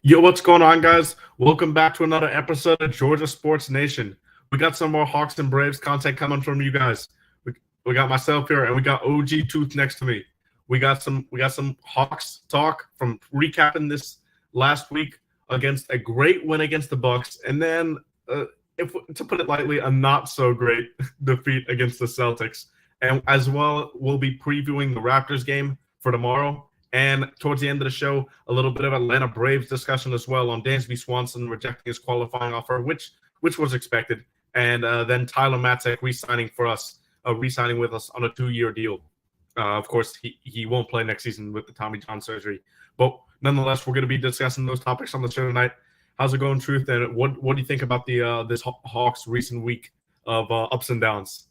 Yo, what's going on, guys? Welcome back to another episode of Georgia Sports Nation. We got some more Hawks and Braves content coming from you guys. We got myself here, and we got OG Tooth next to me. We got some Hawks talk from recapping this last week against a great win against the Bucks, and then, if to put it lightly, a not so great defeat against the Celtics. And as well, we'll be previewing the Raptors game for tomorrow. And towards the end of the show, a little bit of Atlanta Braves discussion as well on Dansby Swanson rejecting his qualifying offer, which was expected. And then Tyler Matzek re-signing for us, re-signing with us on a 2-year deal. Of course, he won't play next season with the Tommy John surgery. But nonetheless, we're going to be discussing those topics on the show tonight. How's it going, Truth? And what do you think about the this Hawks recent week of ups and downs?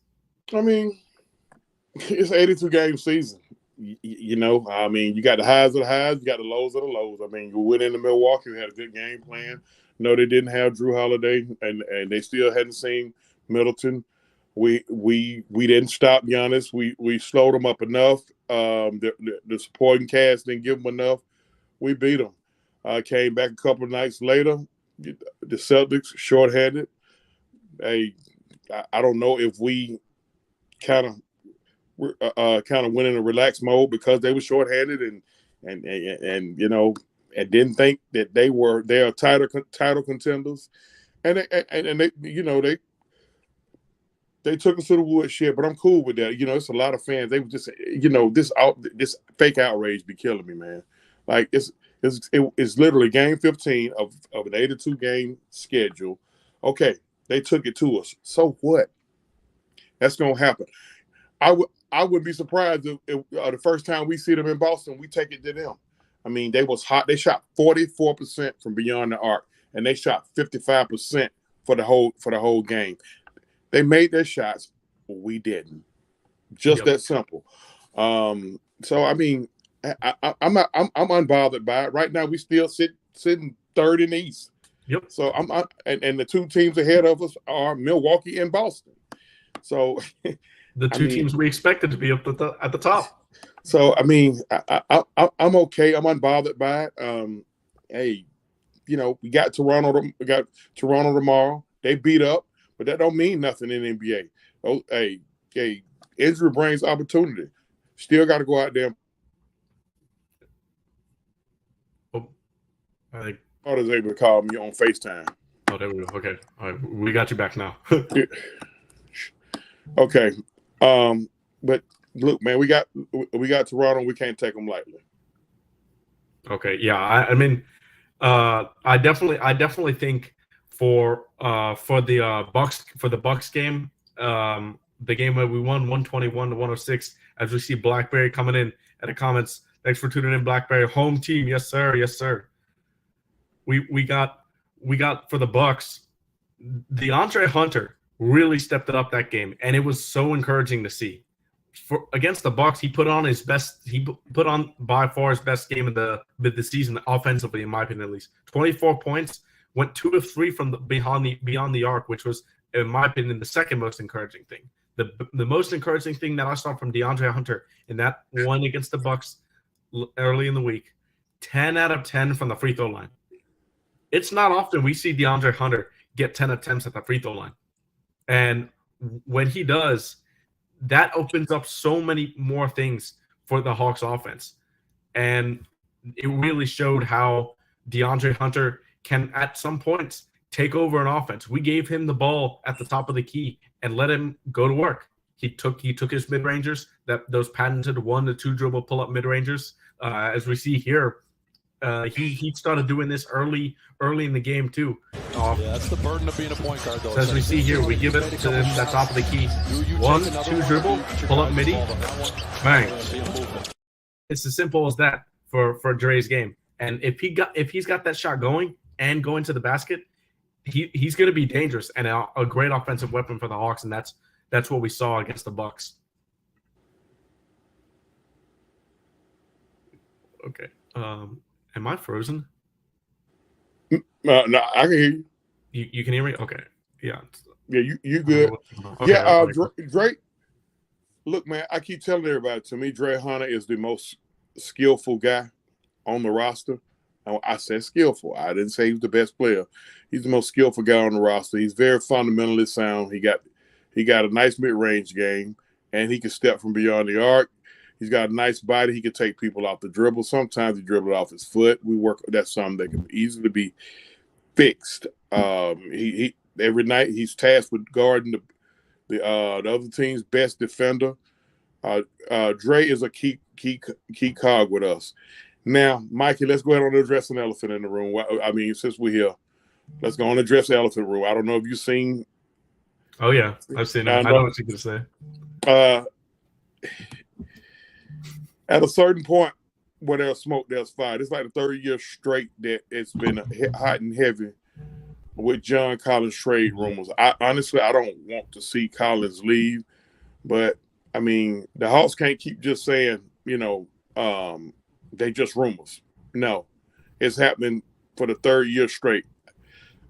I mean, it's an 82-game season. You know, I mean, you got the highs of the highs, you got the lows of the lows. I mean, you went into Milwaukee, we had a good game plan. No, they didn't have Drew Holiday, and they still hadn't seen Middleton. We didn't stop Giannis. We slowed them up enough. The supporting cast didn't give them enough. We beat them. Came back a couple of nights later. The Celtics shorthanded. I don't know if we kind of went in a relaxed mode because they were shorthanded and you know, and didn't think that they are title contenders, and they you know they took us to the woodshed. But I'm cool with that. You know, it's a lot of fans. They were just, you know, this fake outrage be killing me, man. Like it's literally game 15 of an 82-game schedule. Okay, they took it to us. So what? That's gonna happen. I wouldn't be surprised if the first time we see them in Boston, we take it to them. I mean, they was hot. They shot 44% from beyond the arc, and they shot 55% for the whole game. They made their shots, but we didn't. Just that simple. So I mean, I'm unbothered by it. Right now, we still sitting third in the East. Yep. So and the two teams ahead of us are Milwaukee and Boston. So. The two teams we expected to be up at the top. So I mean, I'm okay. I'm unbothered by it. Hey, you know, we got Toronto tomorrow. They beat up, but that don't mean nothing in the NBA. Oh, hey, injury brings opportunity. Still got to go out there. Oh, I think I was able to call me on FaceTime. Oh, there we go. Okay, all right, we got you back now. Okay. But look, man, we got Toronto. We can't take them lightly. Okay, yeah. I mean, I definitely think for the Bucks game, the game where we won 121-106, as we see Blackberry coming in at the comments. Thanks for tuning in, Blackberry. Home team, yes sir, yes sir. We got for the Bucks, DeAndre Hunter really stepped it up that game, and it was so encouraging to see. Against the Bucks, he put on by far his best game of the season offensively, in my opinion, at least. 24 points, went 2 of 3 from beyond the arc, which was, in my opinion, the second most encouraging thing. The most encouraging thing that I saw from DeAndre Hunter in that one against the Bucks early in the week, 10 out of 10 from the free throw line. It's not often we see DeAndre Hunter get 10 attempts at the free throw line. And when he does, that opens up so many more things for the Hawks offense. And it really showed how DeAndre Hunter can, at some points, take over an offense. We gave him the ball at the top of the key and let him go to work. He took his mid-rangers, those patented 1 to 2 dribble pull-up mid-rangers. As we see here, he started doing this early in the game too. Yeah, that's the burden of being a point guard, though. As we see here, we give it to him at top of the key. 1, 2 dribble, pull up midi, bang. It's as simple as that for Dre's game. And if he's got that shot going and going to the basket, he's going to be dangerous and a great offensive weapon for the Hawks. And that's what we saw against the Bucks. Okay. Am I frozen? No, I can hear you. You can hear me? Okay. Yeah. Yeah, you good. Okay, Yeah, Drake. Look, man, I keep telling everybody, to me, Dre Hunter is the most skillful guy on the roster. I said skillful. I didn't say he was the best player. He's the most skillful guy on the roster. He's very fundamentally sound. He got a nice mid-range game, and he can step from beyond the arc. He's got a nice body. He can take people off the dribble. Sometimes he dribbles off his foot. That's something that can easily be fixed. He every night he's tasked with guarding the other team's best defender. Dre is a key cog with us. Now, Mikey, let's go ahead and address an elephant in the room. I mean, since we're here, let's go and address the elephant room. I don't know if you've seen. Oh yeah, I've seen it. I know what you're gonna say. At a certain point where there's smoke, there's fire. It's like the third year straight that it's been hot and heavy with John Collins trade rumors. Honestly, I don't want to see Collins leave, but I mean, the Hawks can't keep just saying, they just rumors. No, it's happening for the third year straight.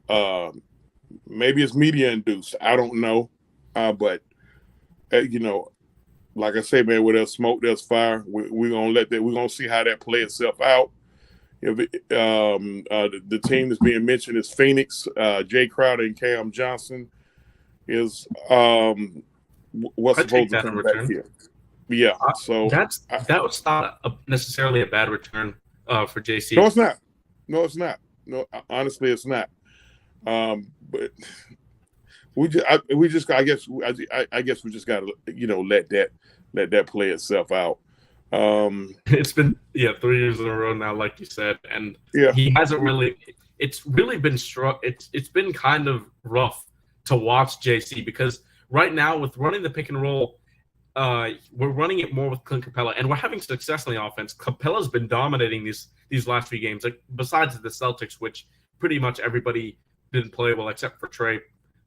Maybe it's media induced. I don't know. But like I say, man, where there's smoke, there's fire. We're gonna see how that plays itself out. If the team that's being mentioned is Phoenix, Jay Crowder and Cam Johnson is what's supposed to come back here. Yeah, so that was not necessarily a bad return for JC. No, it's not. No, honestly, it's not. But I guess we just gotta let that play itself out. It's been 3 years in a row now, like you said, and he hasn't really. It's really been It's been kind of rough to watch JC because right now with running the pick and roll, we're running it more with Clint Capella, and we're having success on the offense. Capella's been dominating these last few games, like besides the Celtics, which pretty much everybody didn't play well except for Trey.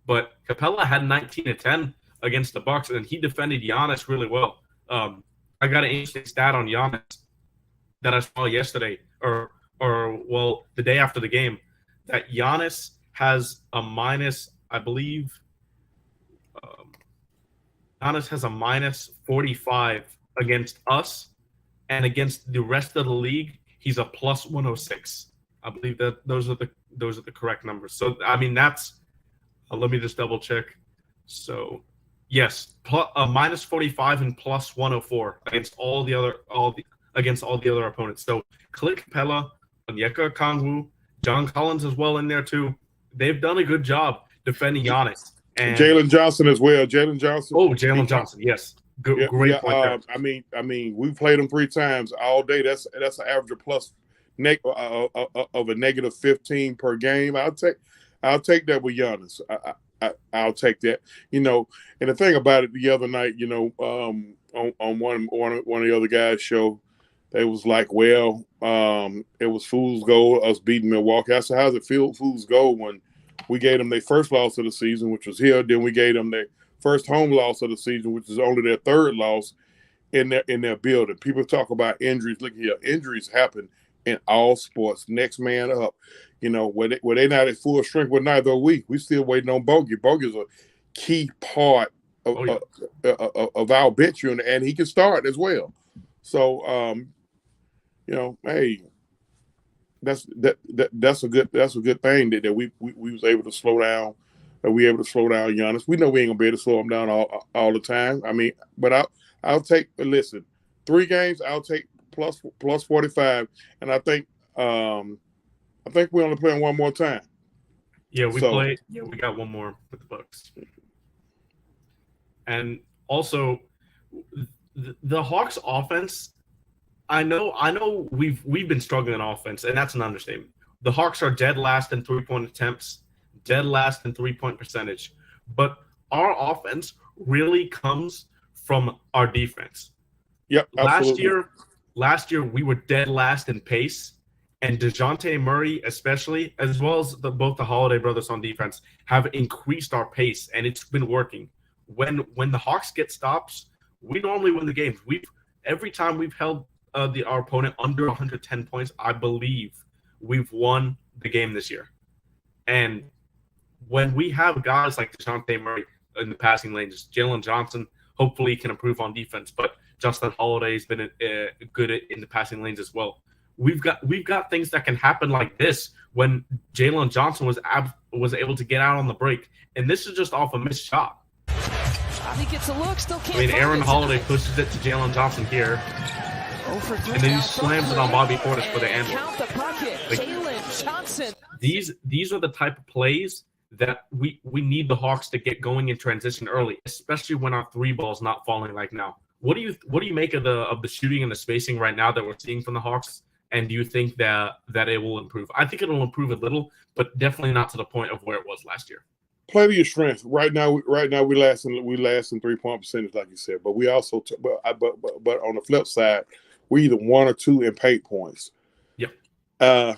But Capella had 19 and 10 against the Bucks, and he defended Giannis really well. I got an interesting stat on Giannis that I saw yesterday, or the day after the game, that Giannis has a minus, I believe. Giannis has a minus 45 against us, and against the rest of the league, he's a plus 106. I believe that those are the correct numbers. So I mean that's. Let me just double check. So, yes, minus 45 and plus 104 against all the other opponents. So, Clint Capella, Onyeka Okongwu, John Collins as well in there too. They've done a good job defending Giannis. And Jalen Johnson as well. Jalen Johnson. Oh, Jalen Johnson. Yes, great point there. I mean, we played him 3 times all day. That's an average of plus of a negative 15 per game. I'll take that with Giannis. I'll take that. And the thing about it, the other night, on one of the other guys' show, they was like, well, it was fool's gold, us beating Milwaukee. I said, how's it feel fool's gold when we gave them their first loss of the season, which was here. Then we gave them their first home loss of the season, which is only their third loss in their building. People talk about injuries. Look here, injuries happen in all sports. Next man up. Where they not at full strength, well, neither are we. We still waiting on Bogey. Bogey's a key part of our bench unit, and he can start as well. So, hey, that's a good thing that we was able to slow down. That we able to slow down Giannis. We know we ain't gonna be able to slow him down all the time. I mean, but I'll take. Listen, 3 games. I'll take plus 45, and I think we only playing one more time. Yeah, we played. Yeah, we got one more with the Bucks. And also, the Hawks' offense. I know we've been struggling on offense, and that's an understatement. The Hawks are dead last in 3-point attempts, dead last in 3-point percentage, but our offense really comes from our defense. Yep, absolutely. Last year we were dead last in pace. And DeJounte Murray, especially, as well as both the Holiday brothers on defense, have increased our pace, and it's been working. When the Hawks get stops, we normally win the games. Every time we've held our opponent under 110 points, I believe we've won the game this year. And when we have guys like DeJounte Murray in the passing lanes, Jalen Johnson hopefully can improve on defense, but Justin Holiday has been good in the passing lanes as well. we've got things that can happen like this when Jalen Johnson was able to get out on the break, and this is just off a missed shot. He gets a look, still can't. I mean, Aaron Holiday pushes it to Jalen Johnson here, and then he slams it on Bobby Portis for the end. Count the bucket. Jalen Johnson. These are the type of plays that we need the Hawks to get going in transition early, especially when our three ball's not falling like now. What do you make of the shooting and the spacing right now that we're seeing from the Hawks? And do you think that it will improve? I think it'll improve a little, but definitely not to the point of where it was last year. Play to your strength. Right now we last in 3-point percentage, like you said. But we also, but on the flip side, we either 1 or 2 in paint points. Yep. I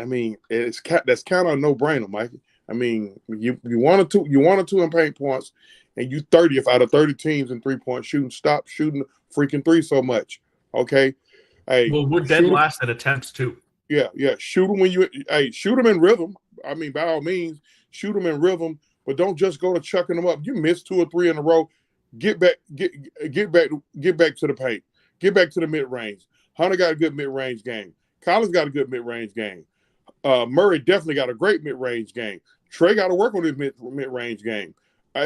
mean, that's kind of a no-brainer, Mikey. I mean, you 1 or 2 in paint points, and you 30th out of 30 teams in 3-point shooting. Stop shooting freaking three so much, okay? Hey, well, we're dead last at attempts too. Yeah. Shoot them shoot them in rhythm. I mean, by all means, shoot them in rhythm, but don't just go to chucking them up. You miss 2 or 3 in a row. Get back to the paint. Get back to the mid-range. Hunter got a good mid-range game. Collins got a good mid-range game. Murray definitely got a great mid-range game. Trey got to work on his mid-range game.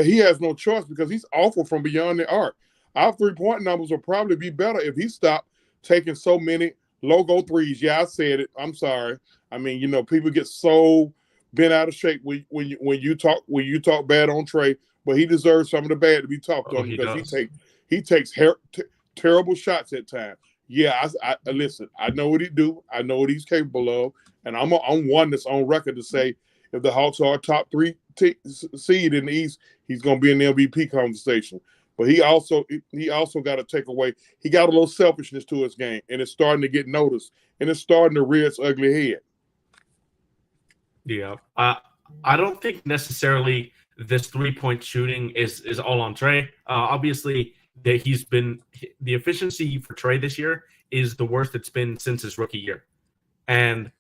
He has no choice because he's awful from beyond the arc. Our 3-point numbers will probably be better if he stopped taking so many logo threes. Yeah, I said it. I'm sorry. I mean, people get so bent out of shape when you talk bad on Trey, but he deserves some of the bad to be talked on because he takes terrible shots at times. Yeah, I listen. I know what he do. I know what he's capable of, and I'm one that's on record to say if the Hawks are a top 3 seed in the East, he's going to be in the MVP conversation. But he also got to take away. He got a little selfishness to his game, and it's starting to get noticed, and it's starting to rear its ugly head. Yeah, I don't think necessarily this 3-point shooting is all on Trey. Obviously, that the efficiency for Trey this year is the worst it's been since his rookie year, and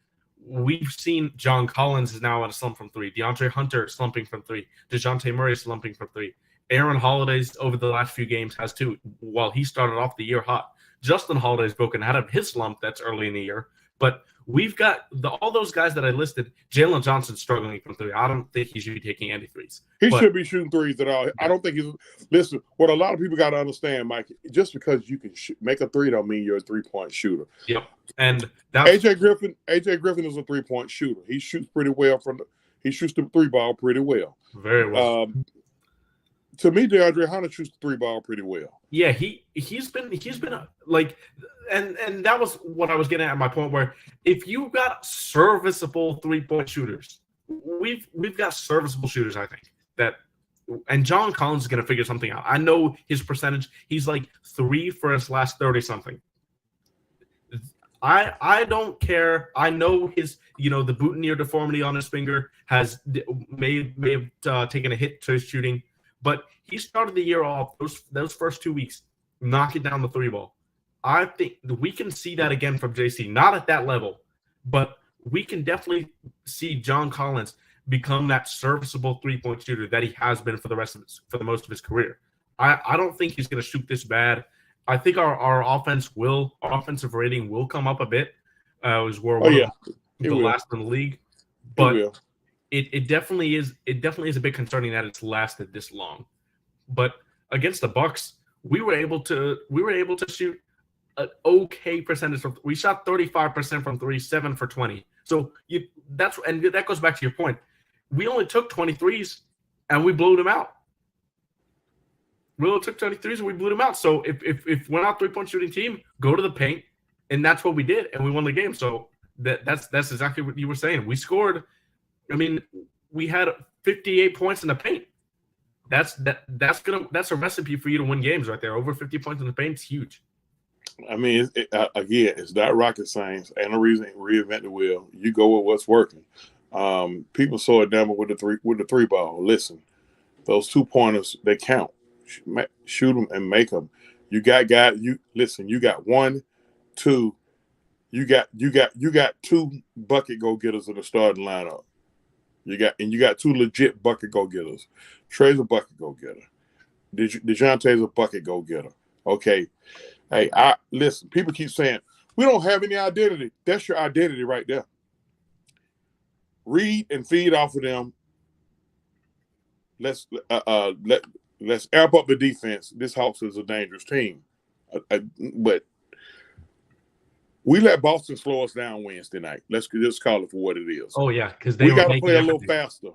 we've seen John Collins is now at a slump from 3. DeAndre Hunter slumping from 3. DeJounte Murray slumping from 3. Aaron Holiday's over the last few games has too, while he started off the year hot. Justin Holiday's broken out of his slump that's early in the year. But we've got all those guys that I listed. Jalen Johnson's struggling from 3. I don't think he should be taking any threes. He should be shooting threes at all. I don't think he's – listen, what a lot of people got to understand, Mike, just because you can make a 3 don't mean you're a 3-point shooter. Yep. And AJ Griffin is a 3-point shooter. He shoots pretty well he shoots the 3 ball pretty well. Very well. To me, DeAndre Hunter shoots the 3 ball pretty well. Yeah, he's been like, and that was what I was getting at my point where if you got serviceable 3-point shooters, we've got serviceable shooters, I think and John Collins is going to figure something out. I know his percentage. He's like 3 for his last 30 something. I don't care. I know his, the boutonniere deformity on his finger may have taken a hit to his shooting. But he started the year off those first 2 weeks, knocking down the 3 ball. I think we can see that again from JC, not at that level, but we can definitely see John Collins become that serviceable 3-point shooter that he has been for the most of his career. I don't think he's going to shoot this bad. I think our offensive rating will come up a bit. We're one of the last in the league, but. It definitely is a bit concerning that it's lasted this long. But against the Bucks, we were able to shoot an okay percentage from. We shot 35% from 3, 7 for 20. So that goes back to your point. We only took 23s and we blew them out. We only took 23s and we blew them out. So if we're not 3-point shooting team, go to the paint, and that's what we did, and we won the game. So that's exactly what you were saying. We scored. I mean, we had 58 points in the paint. That's a recipe for you to win games right there. Over 50 points in the paint is huge. I mean, it's not rocket science. Ain't no reason to reinvent the wheel. You go with what's working. People saw it down with the 3 ball. Listen, those 2-pointers, they count. Shoot them and make them. You got guys. You got 1, 2. You got 2 bucket go getters in the starting lineup. You got 2 legit bucket go getters. Trey's a bucket go getter. DeJounte's a bucket go getter. Okay. Hey, listen. People keep saying, We don't have any identity. That's your identity right there. Read and feed off of them. Let's amp up the defense. This Hawks is a dangerous team, but we let Boston slow us down Wednesday night. Let's just call it for what it is. Oh yeah, because we got to play a little faster.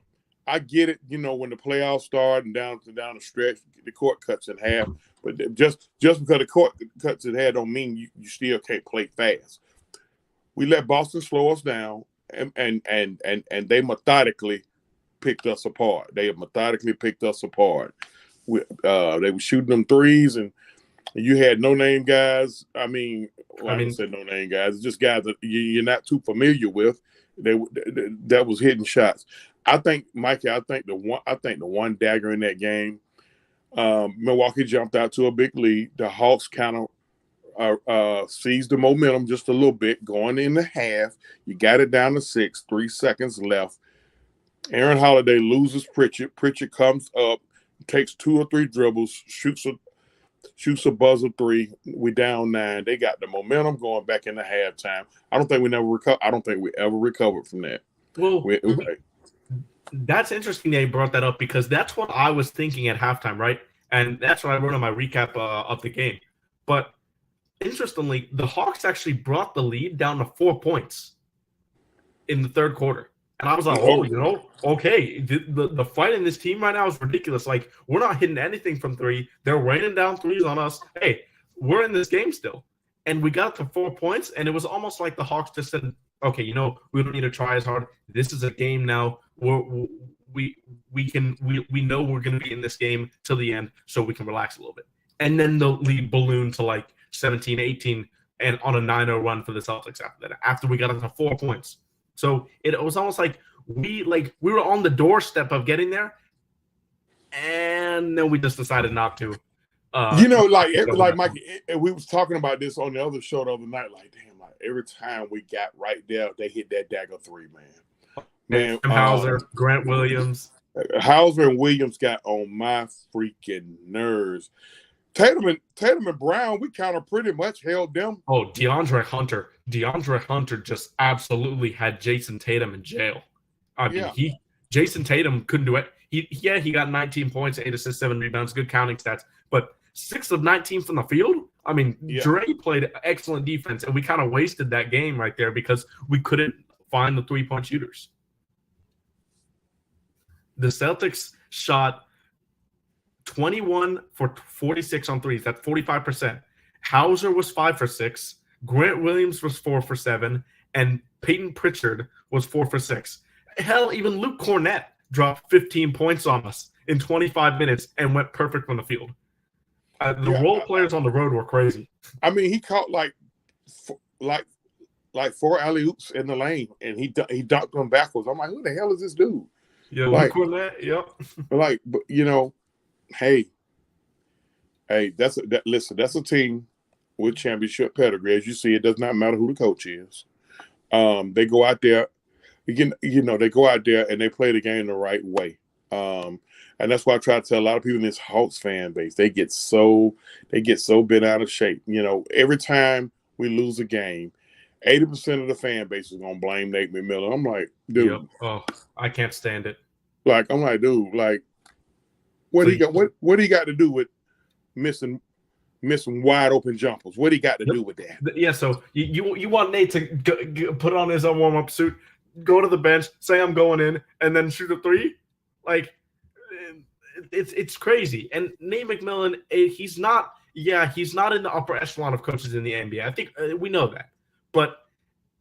I get it, when the playoffs start and down the stretch, the court cuts in half. But just because the court cuts in half don't mean you still can't play fast. We let Boston slow us down, and they methodically picked us apart. They have methodically picked us apart. They were shooting them threes, and you had no-name guys. I said no-name guys. It's just guys that you're not too familiar with. That was hitting shots. I think, Mikey. The one dagger in that game. Milwaukee jumped out to a big lead. The Hawks kind of seized the momentum just a little bit going in the half. You got it down to 6. 3 seconds left. Aaron Holiday loses Pritchard. Pritchard comes up, takes 2 or 3 dribbles, shoots a buzzer 3. We down 9. They got the momentum going back into halftime. I don't think we ever recovered from that. Well, that's interesting that you brought that up because that's what I was thinking at halftime, right? And that's what I wrote on my recap of the game. But interestingly, the Hawks actually brought the lead down to 4 points in the third quarter. And I was like, okay, the fight in this team right now is ridiculous. Like, we're not hitting anything from 3. They're raining down threes on us. Hey, we're in this game still. And we got to 4 points, and it was almost like the Hawks just said, okay, we don't need to try as hard. This is a game now. We know we're going to be in this game till the end, so we can relax a little bit. And then the lead ballooned to like 17, 18, and on a 9-0 run for the Celtics after we got up to 4 points. So it was almost like we were on the doorstep of getting there, and then we just decided not to. Like Mike, we was talking about this on the other show the other night. Like, damn, like every time we got right there, they hit that dagger 3, man. Hauser, Grant Williams, Hauser and Williams got on my freaking nerves. Tatum and Brown, we kind of pretty much held them. Oh, DeAndre Hunter just absolutely had Jason Tatum in jail. I mean, Jason Tatum couldn't do it. He got 19 points, 8 assists, 7 rebounds, good counting stats, but 6 of 19 from the field. I mean, Dre played excellent defense, and we kind of wasted that game right there because we couldn't find the 3-point shooters. The Celtics shot 21 for 46 on threes. That's 45%. Hauser was 5 for 6. Grant Williams was 4 for 7. And Peyton Pritchard was 4 for 6. Hell, even Luke Cornett dropped 15 points on us in 25 minutes and went perfect from the field. The role players on the road were crazy. I mean, he caught like 4 alley-oops in the lane, and he dunked them backwards. I'm like, who the hell is this dude? Yeah, Luke Cornett, yep. Hey, that's a team with championship pedigree. As you see, it does not matter who the coach is. They go out there, they go out there and they play the game the right way. And that's why I try to tell a lot of people in this Hawks fan base, they get so bent out of shape. Every time we lose a game, 80% of the fan base is gonna blame Nate McMillan. I'm like, dude. Yep. Oh, I can't stand it. Like, I'm like, dude, like, what do you got to do with missing wide open jumpers? What do you got to do with that? Yeah, so you want Nate to put on his warm up suit, go to the bench, say I'm going in, and then shoot a 3? Like, it's crazy. And Nate McMillan, he's not in the upper echelon of coaches in the NBA. I think we know that, but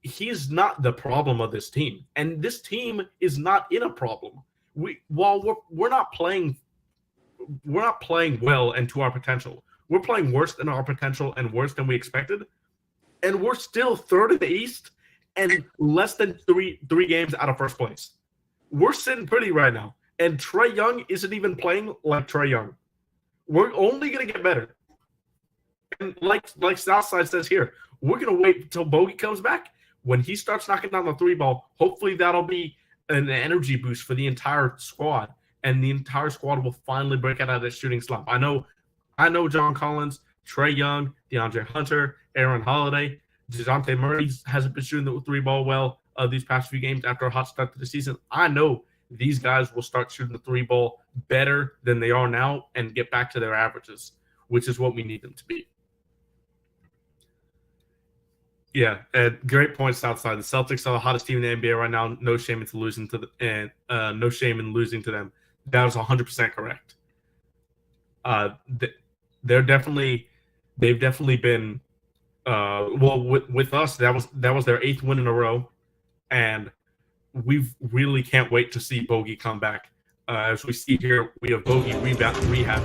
he's not the problem of this team, and this team is not in a problem. We're not playing well and to our potential. We're playing worse than our potential and worse than we expected, and we're still third in the East and less than three games out of first place. We're sitting pretty right now, and Trae Young isn't even playing like Trae Young. We're only going to get better. And like Southside says here, we're going to wait until Bogey comes back. When he starts knocking down the 3 ball, hopefully that'll be an energy boost for the entire squad, and the entire squad will finally break out of that shooting slump. I know John Collins, Trae Young, DeAndre Hunter, Aaron Holiday, DeJounte Murray hasn't been shooting the three ball well these past few games after a hot start to the season. I know these guys will start shooting the three ball better than they are now and get back to their averages, which is what we need them to be. Yeah, great point, Southside. The Celtics are the hottest team in the NBA right now. No shame in losing to no shame in losing to them. That is 100% correct. They've definitely been with us. That was their 8th win in a row, and we really can't wait to see Bogey come back. As we see here, we have Bogey rehab.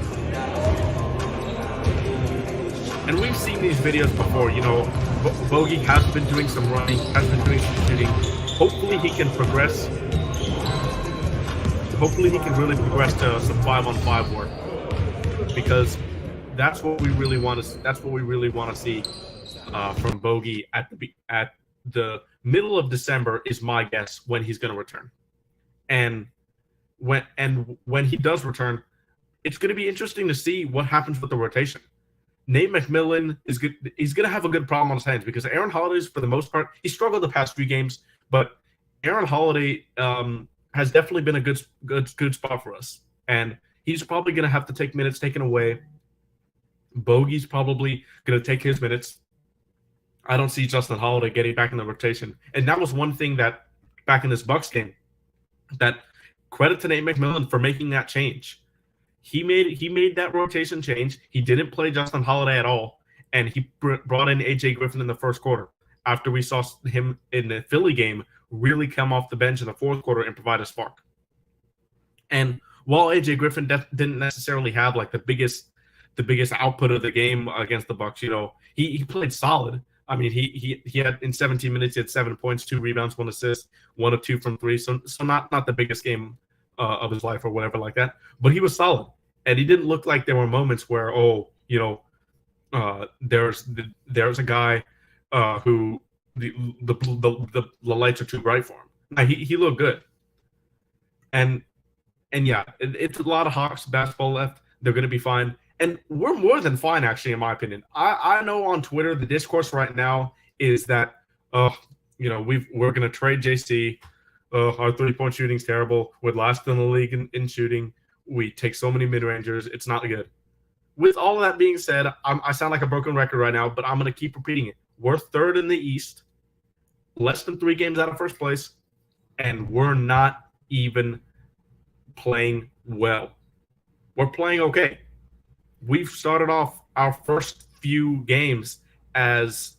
And we've seen these videos before, Bogey has been doing some running, has been doing some shooting. Hopefully he can progress. Hopefully he can really progress to some 5-on-5 work, because that's what we really want to. That's what we really want to see from Bogey at the middle of December is my guess when he's going to return, and when he does return, it's going to be interesting to see what happens with the rotation. Nate McMillan is good. He's going to have a good problem on his hands because Aaron Holiday's, for the most part, he struggled the past few games, but Aaron Holiday has definitely been a good spot for us, and he's probably going to have to take minutes taken away. Bogey's probably going to take his minutes. I don't see Justin Holiday getting back in the rotation, and that was one thing that back in this Bucks game, that credit to Nate McMillan for making that change. He made that rotation change. He didn't play Justin Holiday at all, and he brought in AJ Griffin in the first quarter after we saw him in the Philly game really come off the bench in the fourth quarter and provide a spark. And while AJ Griffin didn't necessarily have like the biggest output of the game against the Bucks, he played solid. I mean, he had in 17 minutes, he had 7 points, 2 rebounds, 1 assist, 1 of 2 from 3. So not the biggest game of his life or whatever like that, but he was solid. And he didn't look like there were moments where, there's a guy who the lights are too bright for him. Now, he looked good. And yeah, it's a lot of Hawks basketball left. They're going to be fine. And we're more than fine, actually, in my opinion. I know on Twitter, the discourse right now is that, we're going to trade JC. Our three-point shooting's terrible. We're last in the league in shooting. We take so many mid-rangers. It's not good. With all of that being said, I sound like a broken record right now, but I'm going to keep repeating it. We're 3rd in the East, less than 3 games out of first place, and we're not even playing well. We're playing okay. We've started off our first few games as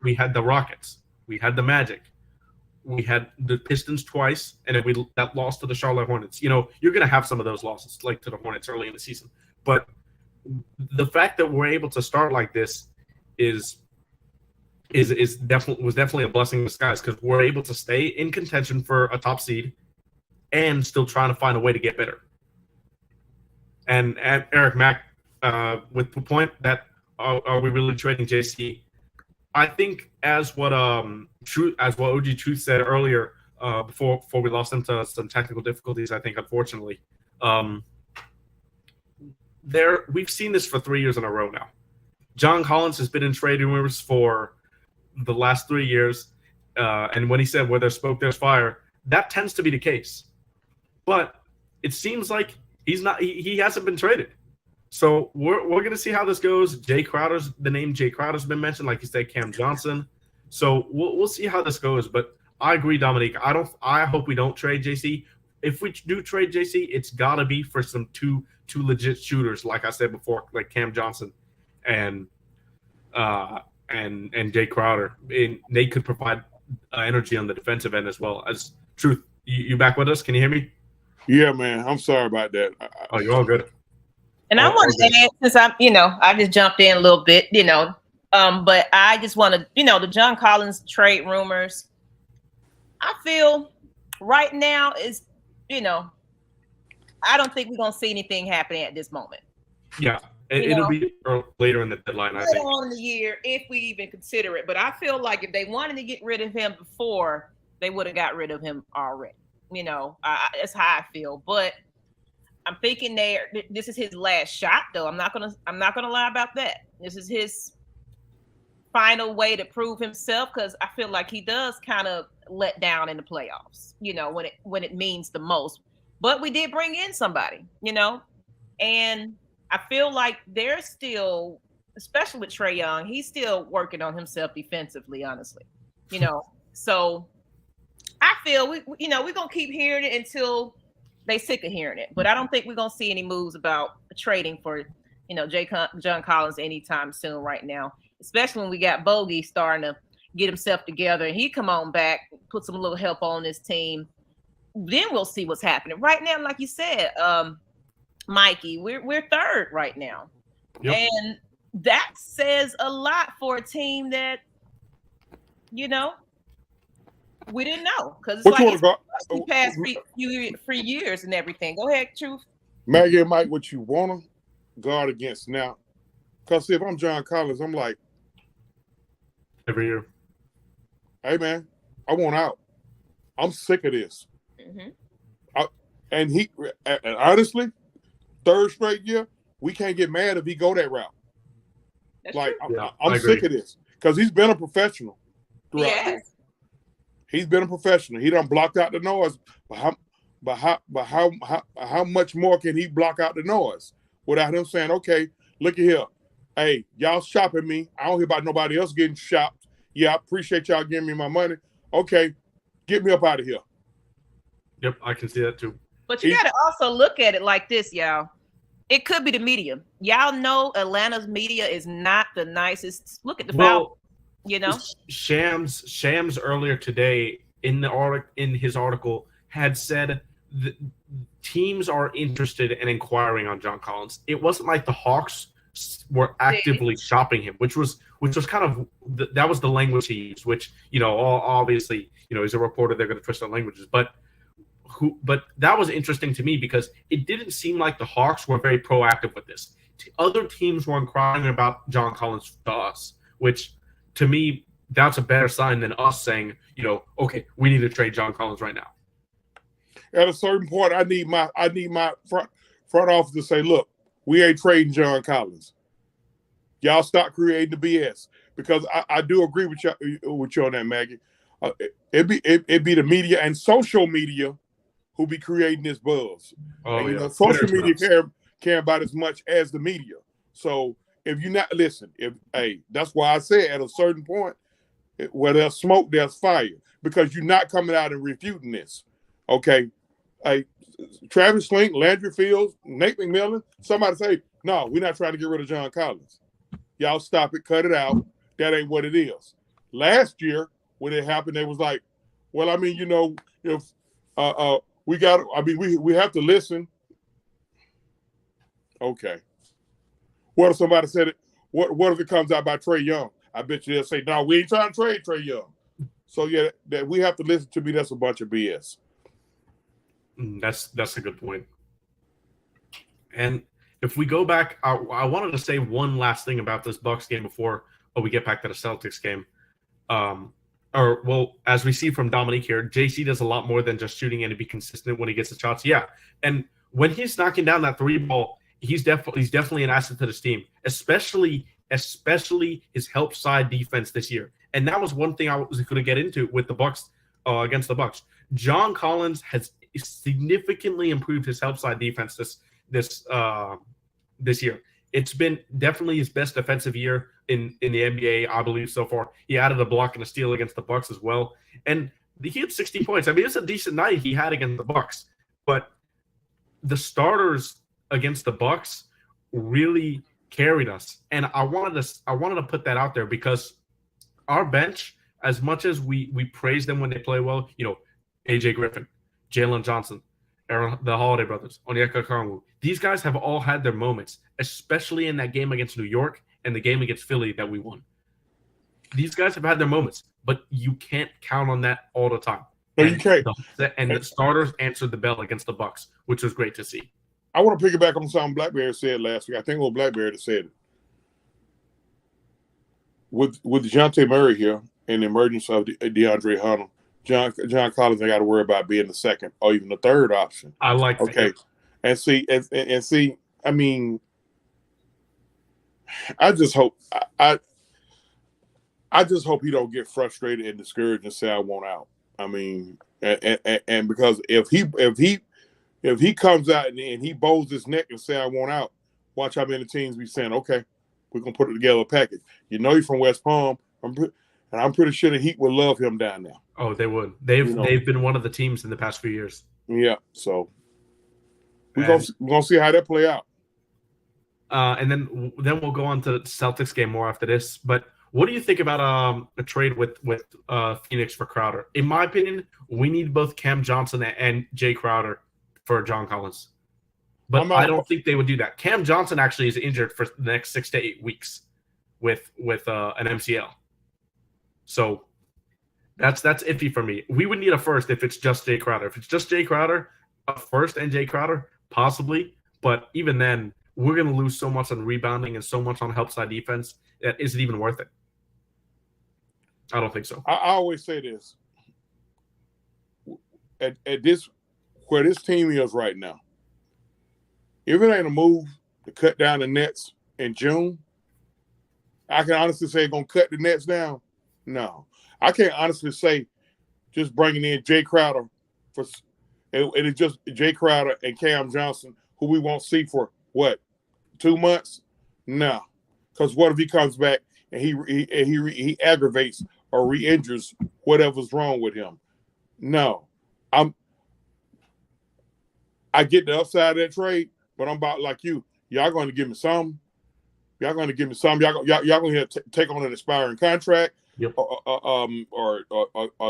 we had the Rockets, we had the Magic, we had the Pistons twice, and then that lost to the Charlotte Hornets. You're going to have some of those losses, like to the Hornets early in the season. But the fact that we're able to start like this was definitely a blessing in disguise, because we're able to stay in contention for a top seed and still trying to find a way to get better. And Eric Mack, with the point that are we really trading JC? I think as what OG Truth said earlier, before we lost him to some technical difficulties, I think, unfortunately, we've seen this for 3 years in a row now. John Collins has been in trade rumors for the last 3 years, and when he said where there's smoke, there's fire, that tends to be the case. But it seems like he hasn't been traded. So we're going to see how this goes. The name Jay Crowder's been mentioned, like you said, Cam Johnson. So we'll see how this goes. But I agree, Dominique. I hope we don't trade JC. If we do trade JC, it's got to be for some two legit shooters, like I said before, like Cam Johnson and Jay Crowder. And they could provide energy on the defensive end as well. As Truth, you back with us? Can you hear me? Yeah, man. I'm sorry about that. You're all good. And I want to add, since I just jumped in a little bit, but I just want to, the John Collins trade rumors. I feel right now is, I don't think we're going to see anything happening at this moment. Yeah, it'll be later in the deadline, I think. Later on in the year, if we even consider it. But I feel like if they wanted to get rid of him before, they would have got rid of him already. That's how I feel. But I'm thinking this is his last shot, though. I'm not gonna lie about that. This is his find a way to prove himself, because I feel like he does kind of let down in the playoffs, when it means the most. But we did bring in somebody, and I feel like they're still, especially with Trae Young, he's still working on himself defensively, honestly, So I feel we're gonna keep hearing it until they sick of hearing it. But I don't think we're gonna see any moves about trading for, John Collins anytime soon right now, especially when we got Bogey starting to get himself together and he come on back, put some little help on this team. Then we'll see what's happening. Right now, like you said, Mikey, we're third right now. Yep. And that says a lot for a team that, we didn't know, because it's like past few years and everything. Go ahead, Truth. Maggie and Mike, what you want to guard against now? Because if I'm John Collins, I'm like, every year, hey man, I want out. I'm sick of this. Mm-hmm. And honestly, third straight year, we can't get mad if he go that route. That's like true. I'm sick of this, because he's been a professional throughout. Yes. He's been a professional. He done blocked out the noise. But how much more can he block out the noise without him saying, okay, look at here. Hey, y'all shopping me. I don't hear about nobody else getting shopped. Yeah, I appreciate y'all giving me my money. Okay, get me up out of here. Yep, I can see that too. But you got to also look at it like this, y'all. It could be the media. Y'all know Atlanta's media is not the nicest. Look at the Falcons. Shams earlier today in his article had said that teams are interested in inquiring on John Collins. It wasn't like the Hawks were actively shopping him, which was kind of that was the language he used. Which obviously he's a reporter, they're going to twist their languages, but that was interesting to me because it didn't seem like the Hawks were very proactive with this. Other teams were inquiring about John Collins to us, which to me, that's a better sign than us saying, okay, we need to trade John Collins right now. At a certain point, I need my front office to say, look, we ain't trading John Collins. Y'all stop creating the BS, because I do agree with you on that, Maggie. It'd be the media and social media who be creating this buzz. Oh, and, social media care about as much as the media. So if you not listen, that's why I said at a certain point, where there's smoke, there's fire, because you're not coming out and refuting this. Okay, Travis Slink, Landry Fields, Nate McMillan, somebody say, no, we're not trying to get rid of John Collins. Y'all stop it, cut it out. That ain't what it is. Last year, when it happened, they was like, well, I mean, if we have to listen. Okay. What if somebody said it? What if it comes out by Trae Young? I bet you they'll say, no, we ain't trying to trade Trae Young. So yeah, that we have to listen to me. That's a bunch of BS. That's a good point. And if we go back, I wanted to say one last thing about this Bucks game before we get back to the Celtics game. As we see from Dominique here, JC does a lot more than just shooting and to be consistent when he gets the shots. Yeah, and when he's knocking down that three ball, he's definitely an asset to this team, especially his help side defense this year. And that was one thing I was going to get into with the Bucks against the Bucks. John Collins has significantly improved his help side defense this year. It's been definitely his best defensive year in the NBA, I believe, so far. He added a block and a steal against the Bucks as well, and he had 60 points. I mean, it's a decent night he had against the Bucks, but the starters against the Bucks really carried us, and I wanted to put that out there because our bench, as much as we praise them when they play well, AJ Griffin, Jalen Johnson, the Holiday brothers, Onyeka Okongwu, these guys have all had their moments, especially in that game against New York and the game against Philly that we won. These guys have had their moments, but you can't count on that all the time. No, you can't. And the starters answered the bell against the Bucks, which was great to see. I want to piggyback on something Blackberry said last week. I think it was Blackberry that said it. With DeJounte Murray here and the emergence of DeAndre Hunter, John Collins ain't got to worry about being the second or even the third option. I like that. Okay. And see, I mean, I just hope I just hope he don't get frustrated and discouraged and say I want out. I mean, and because if he comes out and he bows his neck and say I want out, watch how many teams be saying, okay, we're gonna put it together a package. You know he's from West Palm, and I'm pretty sure the Heat would love him down there. Oh, they would. They've been one of the teams in the past few years. Yeah, so we're gonna see how that play out. And then we'll go on to the Celtics game more after this. But what do you think about a trade with Phoenix for Crowder? In my opinion, we need both Cam Johnson and Jay Crowder for John Collins. But I don't think they would do that. Cam Johnson actually is injured for the next 6 to 8 weeks with an MCL. So that's iffy for me. We would need a first if it's just Jay Crowder. If it's just Jay Crowder, a first and Jay Crowder, possibly. But even then, we're going to lose so much on rebounding and so much on help side defense that isn't even worth it. I don't think so. I always say this. At this, where this team is right now, if it ain't a move to cut down the nets in June, I can honestly say going to cut the nets down. No. I can't honestly say just bringing in Jay Crowder and it's just Jay Crowder and Cam Johnson, who we won't see for, 2 months? No. Because what if he comes back and he aggravates or re-injures whatever's wrong with him? No. I get the upside of that trade, but I'm about like you. Y'all going to give me some. Y'all going to give me some. Y'all going to take on an expiring contract. Yep. Or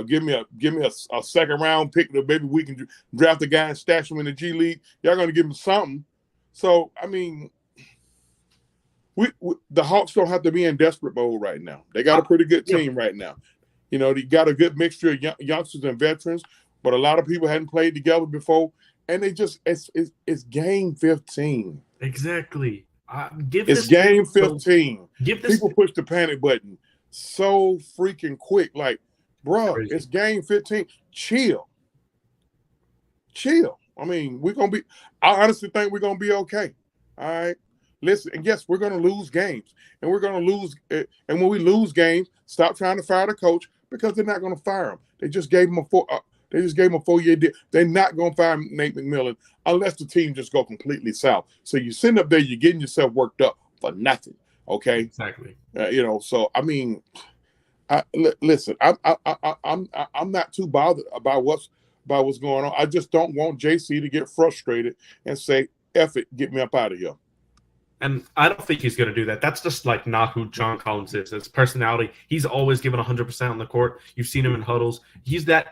give me a second round pick that maybe we can draft a guy and stash him in the G League. Y'all going to give me something. So I mean, we the Hawks don't have to be in desperate mode right now. They got a pretty good team right now. You know, they got a good mixture of youngsters and veterans, but a lot of people hadn't played together before, and they just it's game 15. Exactly. It's game 15. People push the panic button so freaking quick. Like, bro, it's game 15. Chill. I mean, I honestly think we're going to be okay. All right. Listen, and yes, we're going to lose games. And we're going to lose. And when we lose games, stop trying to fire the coach because they're not going to fire him. They just gave him a 4-year deal. They're not going to fire Nate McMillan unless the team just go completely south. So you sitting up there, you're getting yourself worked up for nothing. Okay. Exactly. So I mean, listen, I'm not too bothered about what's going on. I just don't want JC to get frustrated and say, "F it, get me up out of here." And I don't think he's going to do that. That's just like not who John Collins is. His personality. He's always given 100% on the court. You've seen him in huddles. He's that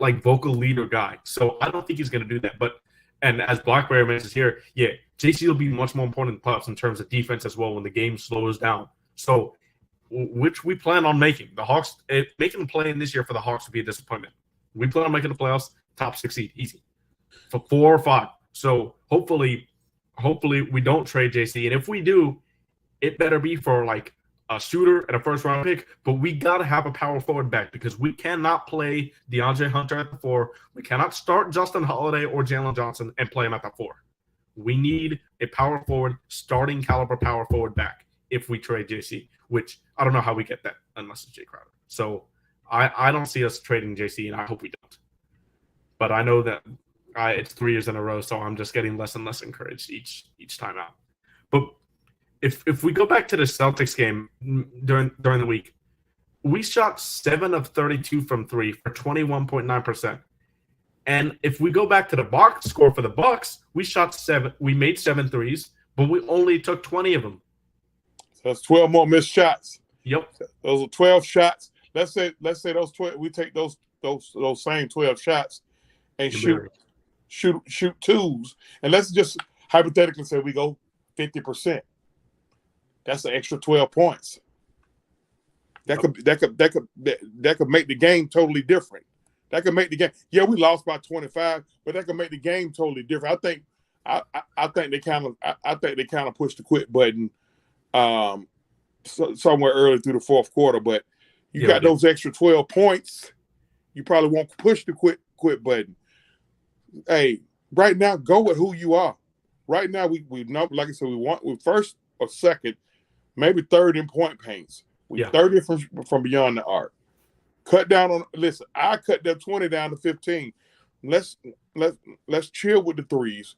like vocal leader guy. So I don't think he's going to do that. And as Blackberry mentions here, yeah, JC will be much more important than Pups in terms of defense as well when the game slows down. So, which we plan on making. The Hawks, making the play in this year for the Hawks would be a disappointment. We plan on making the playoffs, top 6 seed, easy, for 4 or 5. So hopefully we don't trade JC. And if we do, it better be for like a shooter and a first-round pick. But we got to have a power forward back because we cannot play DeAndre Hunter at the 4. We cannot start Justin Holiday or Jalen Johnson and play him at the 4. We need a power forward, starting caliber power forward back if we trade JC, which I don't know how we get that unless it's Jay Crowder. So I don't see us trading JC, and I hope we don't. But I know that it's 3 years in a row, so I'm just getting less and less encouraged each time out. But if we go back to the Celtics game during the week, we shot 7 of 32 from 3 for 21.9%. And if we go back to the box score for the Bucks, we made 7 threes, but we only took 20 of them. So that's 12 more missed shots. Yep. Those are 12 shots. Let's say those 12, we take those same 12 shots and shoot 2s. And let's just hypothetically say we go 50%. That's an extra 12 points. That could make the game totally different. That could make the game. Yeah, we lost by 25, but that could make the game totally different. I think they kind of pushed the quit button somewhere early through the fourth quarter. But you got those extra 12 points, you probably won't push the quit button. Hey, right now, go with who you are. Right now, we know, like I said, we're first or second, maybe third in point paints. Yeah. 30 from beyond the arc. Cut down on. Listen, I cut that 20 down to 15. Let's chill with the threes.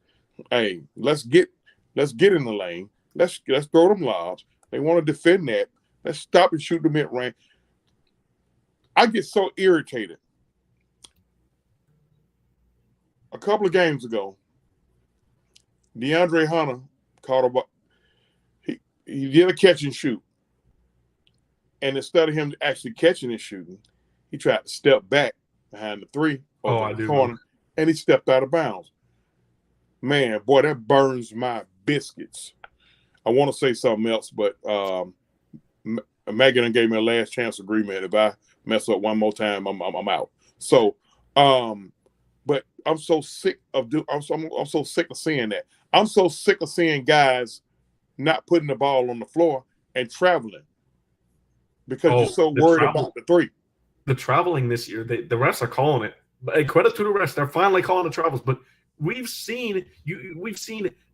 Hey, let's get in the lane. Let's throw them lobs. They want to defend that. Let's stop and shoot the mid range. I get so irritated. A couple of games ago, DeAndre Hunter caught a ball. He did a catch and shoot. And instead of him actually catching and shooting, he tried to step back behind the three over the corner, and he stepped out of bounds. Man, boy, that burns my biscuits. I want to say something else, but Maggiet gave me a last chance agreement. If I mess up one more time, I'm out. So, but I'm so sick of I'm so sick of seeing that. I'm so sick of seeing guys not putting the ball on the floor and traveling because you're so worried about the three. The traveling this year, the refs are calling it. But credit to the refs, they're finally calling the travels. But we've seen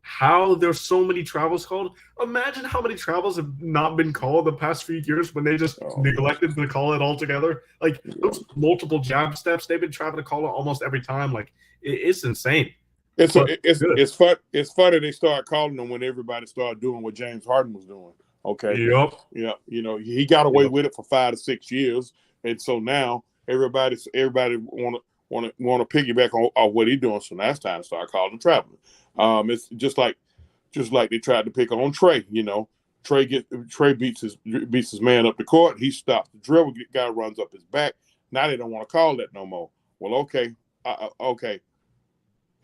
how there's so many travels called. Imagine how many travels have not been called the past few years when they just neglected to call it altogether. Like those multiple jab steps, they've been trying to call it almost every time. Like it's insane. It's fun. It's funny they start calling them when everybody started doing what James Harden was doing. Okay. Yep. Yeah. You know, he got away with it for 5 to 6 years, and so now everybody want to piggyback on what he's doing. So now it's time to start calling him traveling. It's just like they tried to pick on Trey. You know, Trey beats his man up the court. He stops the dribble. The guy runs up his back. Now they don't want to call that no more. Well, okay.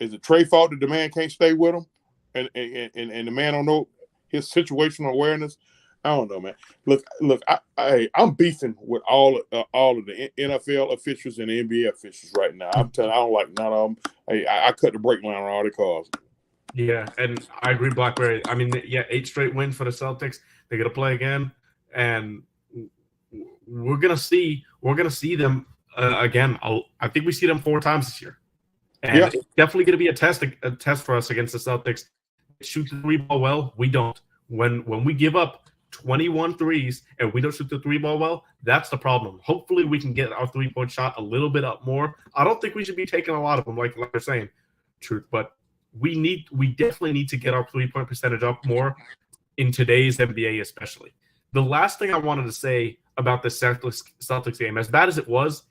Is it Trey's fault that the man can't stay with him, and the man don't know his situational awareness? I don't know, man. Look, I'm beefing with all of the NFL officials and the NBA officials right now. I'm telling you, I don't like none of them. I cut the brake line on all the calls. Yeah, and I agree, Blackberry. I mean, 8 straight wins for the Celtics. They're gonna play again, and we're gonna see them again. I think we see them 4 times this year. And it's definitely going to be a test for us against the Celtics. Shoot the 3-ball well, we don't. When we give up 21 threes and we don't shoot the 3-ball well, that's the problem. Hopefully we can get our 3-point shot a little bit up more. I don't think we should be taking a lot of them, like they're saying, truth. But we definitely need to get our 3-point percentage up more in today's NBA, especially. The last thing I wanted to say about the Celtics game, as bad as it was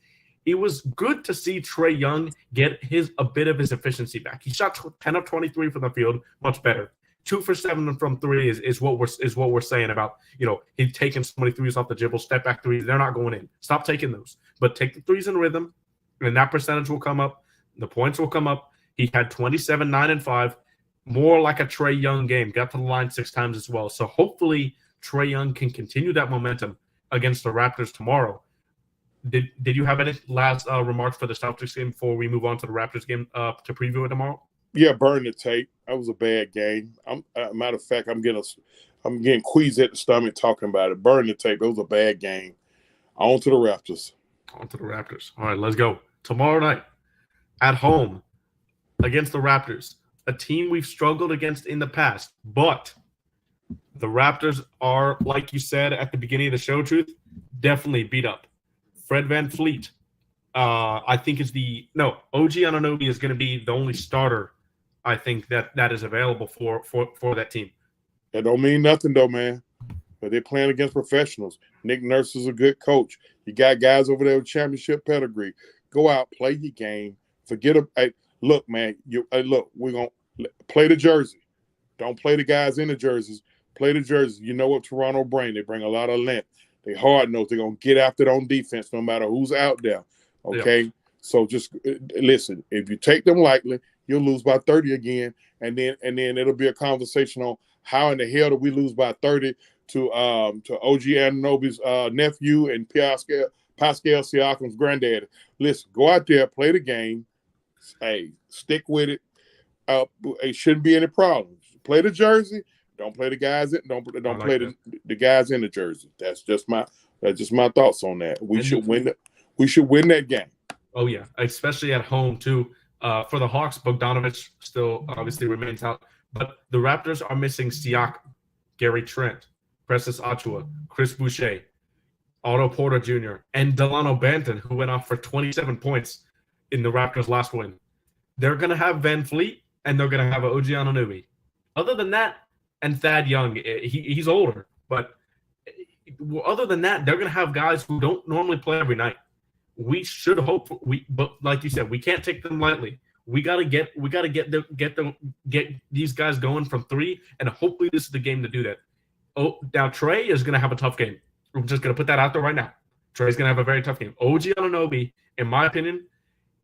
good to see Trae Young get a bit of his efficiency back. He shot 10 of 23 from the field, much better. 2 for 7 from 3 is what we're saying about, you know, he's taking so many threes off the dribble, step back threes. They're not going in. Stop taking those. But take the threes in rhythm, and that percentage will come up. The points will come up. He had 27, 9, and 5, more like a Trae Young game. Got to the line 6 times as well. So hopefully Trae Young can continue that momentum against the Raptors tomorrow. Did you have any last remarks for the Celtics game before we move on to the Raptors game to preview it tomorrow? Yeah, burn the tape. That was a bad game. Matter of fact, I'm getting queasy at the stomach talking about it. Burn the tape. It was a bad game. On to the Raptors. All right, let's go. Tomorrow night at home against the Raptors, a team we've struggled against in the past, but the Raptors are, like you said at the beginning of the show, Truth, definitely beat up. Fred VanVleet, I think OG Anunoby is going to be the only starter, I think, that is available for that team. That don't mean nothing, though, man. But they're playing against professionals. Nick Nurse is a good coach. You got guys over there with championship pedigree. Go out, play your game. Forget them. Hey, look, man. We're going to play the jersey. Don't play the guys in the jerseys. Play the jersey. You know what Toronto bring. They bring a lot of length. They hard nosed. They're gonna get after it on defense, no matter who's out there. Okay, So just listen. If you take them lightly, you'll lose by 30 again, and then it'll be a conversation on how in the hell did we lose by 30 to OG Anunoby's nephew and Pascal Siakam's granddaddy. Listen, go out there, play the game. Hey, stick with it. It shouldn't be any problems. Play the jersey. Don't play the guys. Don't play the guys in the jersey. That's just my thoughts on that. We should win that game. Oh yeah, especially at home too. For the Hawks, Bogdanović still obviously remains out, but the Raptors are missing Siakam, Gary Trent, Precious Achiuwa, Chris Boucher. Otto Porter Jr., and Delano Banton, who went off for 27 points in the Raptors' last win. They're going to have Van Fleet, and they're going to have OG Anunoby. Other than that, and Thad Young, he's older, but other than that, they're going to have guys who don't normally play every night. We should hope but like you said, we can't take them lightly. We got to get these guys going from three, and hopefully this is the game to do that. Oh, now Trey is going to have a tough game. I'm just going to put that out there right now. Trey's going to have a very tough game. OG Anunoby, in my opinion,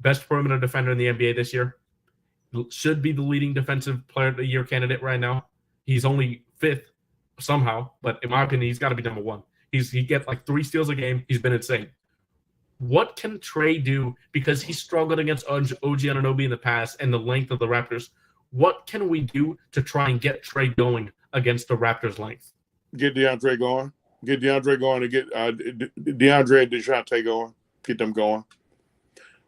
best perimeter defender in the NBA this year, should be the leading defensive player of the year candidate right now. He's only fifth somehow, but in my opinion, he's got to be number one. He gets like 3 steals a game. He's been insane. What can Trey do? Because he struggled against OG Anunoby in the past and the length of the Raptors. What can we do to try and get Trey going against the Raptors' length? Get DeAndre going. Get DeAndre going and get DeAndre and DeJounte going. Get them going.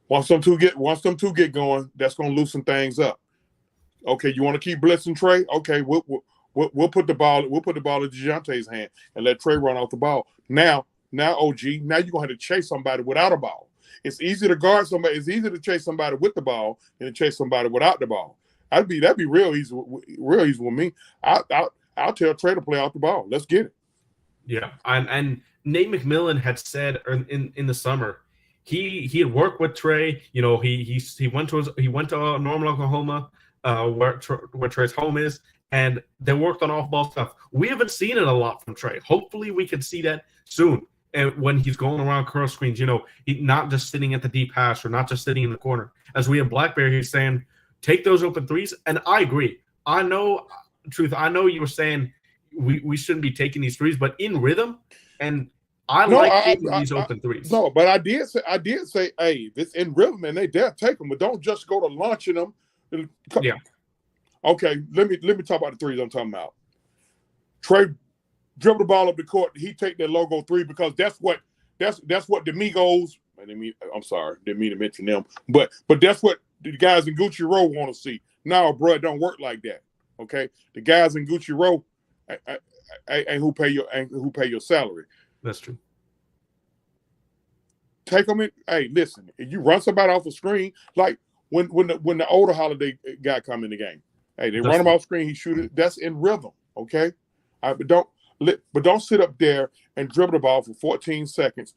Once them two get going, that's going to loosen things up. Okay, you want to keep blitzing Trey? Okay, we'll put the ball in DeJounte's hand and let Trey run off the ball. Now OG, now you're going to have to chase somebody without a ball. It's easy to guard somebody. It's easy to chase somebody with the ball than to chase somebody without the ball. That'd be real easy with me. I'll tell Trey to play off the ball. Let's get it. Yeah, and Nate McMillan had said in the summer he had worked with Trey. You know, he went to Norman, Oklahoma, where Trey's home is, and they worked on off-ball stuff. We haven't seen it a lot from Trey. Hopefully, we can see that soon. And when he's going around curl screens, you know, not just sitting at the deep hash or not just sitting in the corner. As we have Blackberry, he's saying, take those open threes. And I agree. I know you were saying we shouldn't be taking these threes, but in rhythm, and taking these open threes. No, but I did say, hey, this in rhythm, and they dare take them, but don't just go to launching them. Yeah. Okay, let me talk about the threes I'm talking about. Trey dribble the ball up the court. He take that logo three because that's what the Migos. I'm sorry, didn't mean to mention them, but that's what the guys in Gucci Row want to see. No, bro, it don't work like that. Okay, the guys in Gucci Row ain't who pay your salary. That's true. Take them in. Hey, listen, if you run somebody off a screen, like when the older Holiday guy come in the game, hey, they run him off screen, he shoot it. That's in rhythm. Okay, but don't sit up there and dribble the ball for 14 seconds.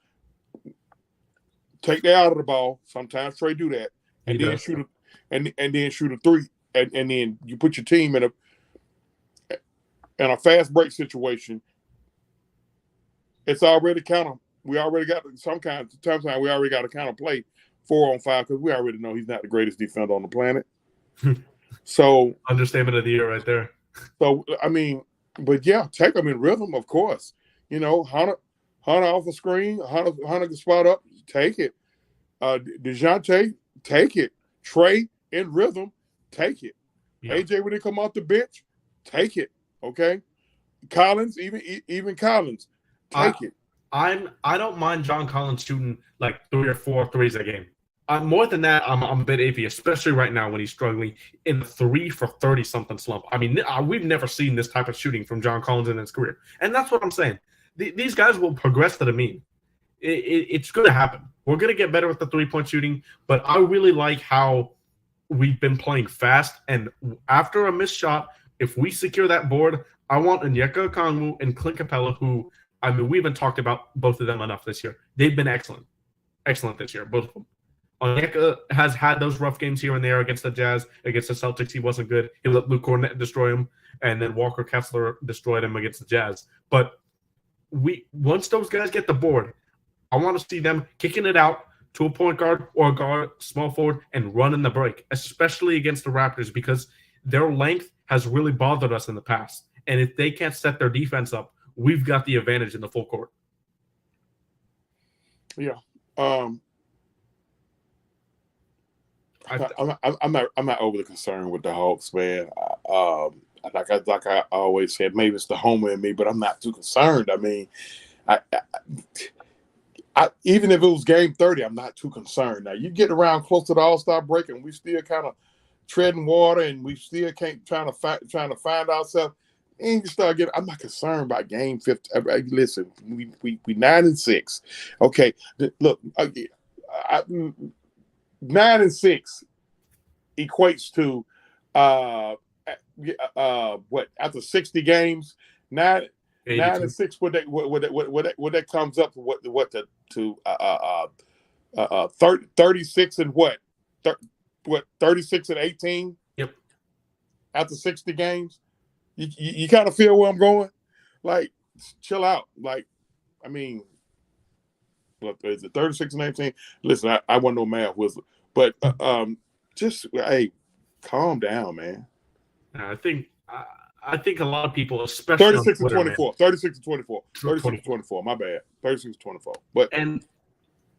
Take that out of the ball. Sometimes Trey do that, and then shoot a three, and then you put your team in a fast break situation. It's already we already got sometimes we already got a counter play 4-on-5 because we already know he's not the greatest defender on the planet. So understatement of the year right there. So I mean, but yeah, take them in rhythm, of course. You know, Hunter off the screen, Hunter can spot up, take it. DeJounte, take it. Trey in rhythm, take it. Yeah. AJ when they come off the bench, take it. Okay. Collins, even Collins, take it. I don't mind John Collins shooting like 3 or 4 threes a game. More than that, I'm a bit iffy, especially right now when he's struggling in the 3 for 30-something slump. I mean, we've never seen this type of shooting from John Collins in his career. And that's what I'm saying. These guys will progress to the mean. It's going to happen. We're going to get better with the three-point shooting, but I really like how we've been playing fast. And after a missed shot, if we secure that board, I want Onyeka Okongwu and Clint Capella, who, I mean, we haven't talked about both of them enough this year. They've been excellent this year, both of them. Onyeka has had those rough games here and there against the Jazz. Against the Celtics, he wasn't good. He let Luke Cornett destroy him, and then Walker Kessler destroyed him against the Jazz. But once those guys get the board, I want to see them kicking it out to a point guard or a guard, small forward, and running the break, especially against the Raptors, because their length has really bothered us in the past. And if they can't set their defense up, we've got the advantage in the full court. Yeah. I'm not overly concerned with the Hawks, man. Like I always said, maybe it's the homer in me, but I'm not too concerned. I mean, I even if it was game 30, I'm not too concerned. Now you get around close to the All-Star break, and we still kind of treading water, and we still can't trying to find ourselves. And you start getting. I'm not concerned about game 50. Listen, we 9-6. Okay, look, 9-6 equates to what after 60 games, 9-6. What that comes up to 36 and what 36 and 18. Yep. After 60 games. You kind of feel where I'm going? Like, chill out. Like, I mean, look, is it 36 and 18? Listen, I wasn't no math wizard. But just, hey, calm down, man. I think a lot of people, especially 36 on Twitter, and 24. 36 and 24. 36 and 24. 24. My bad. 36 and 24. But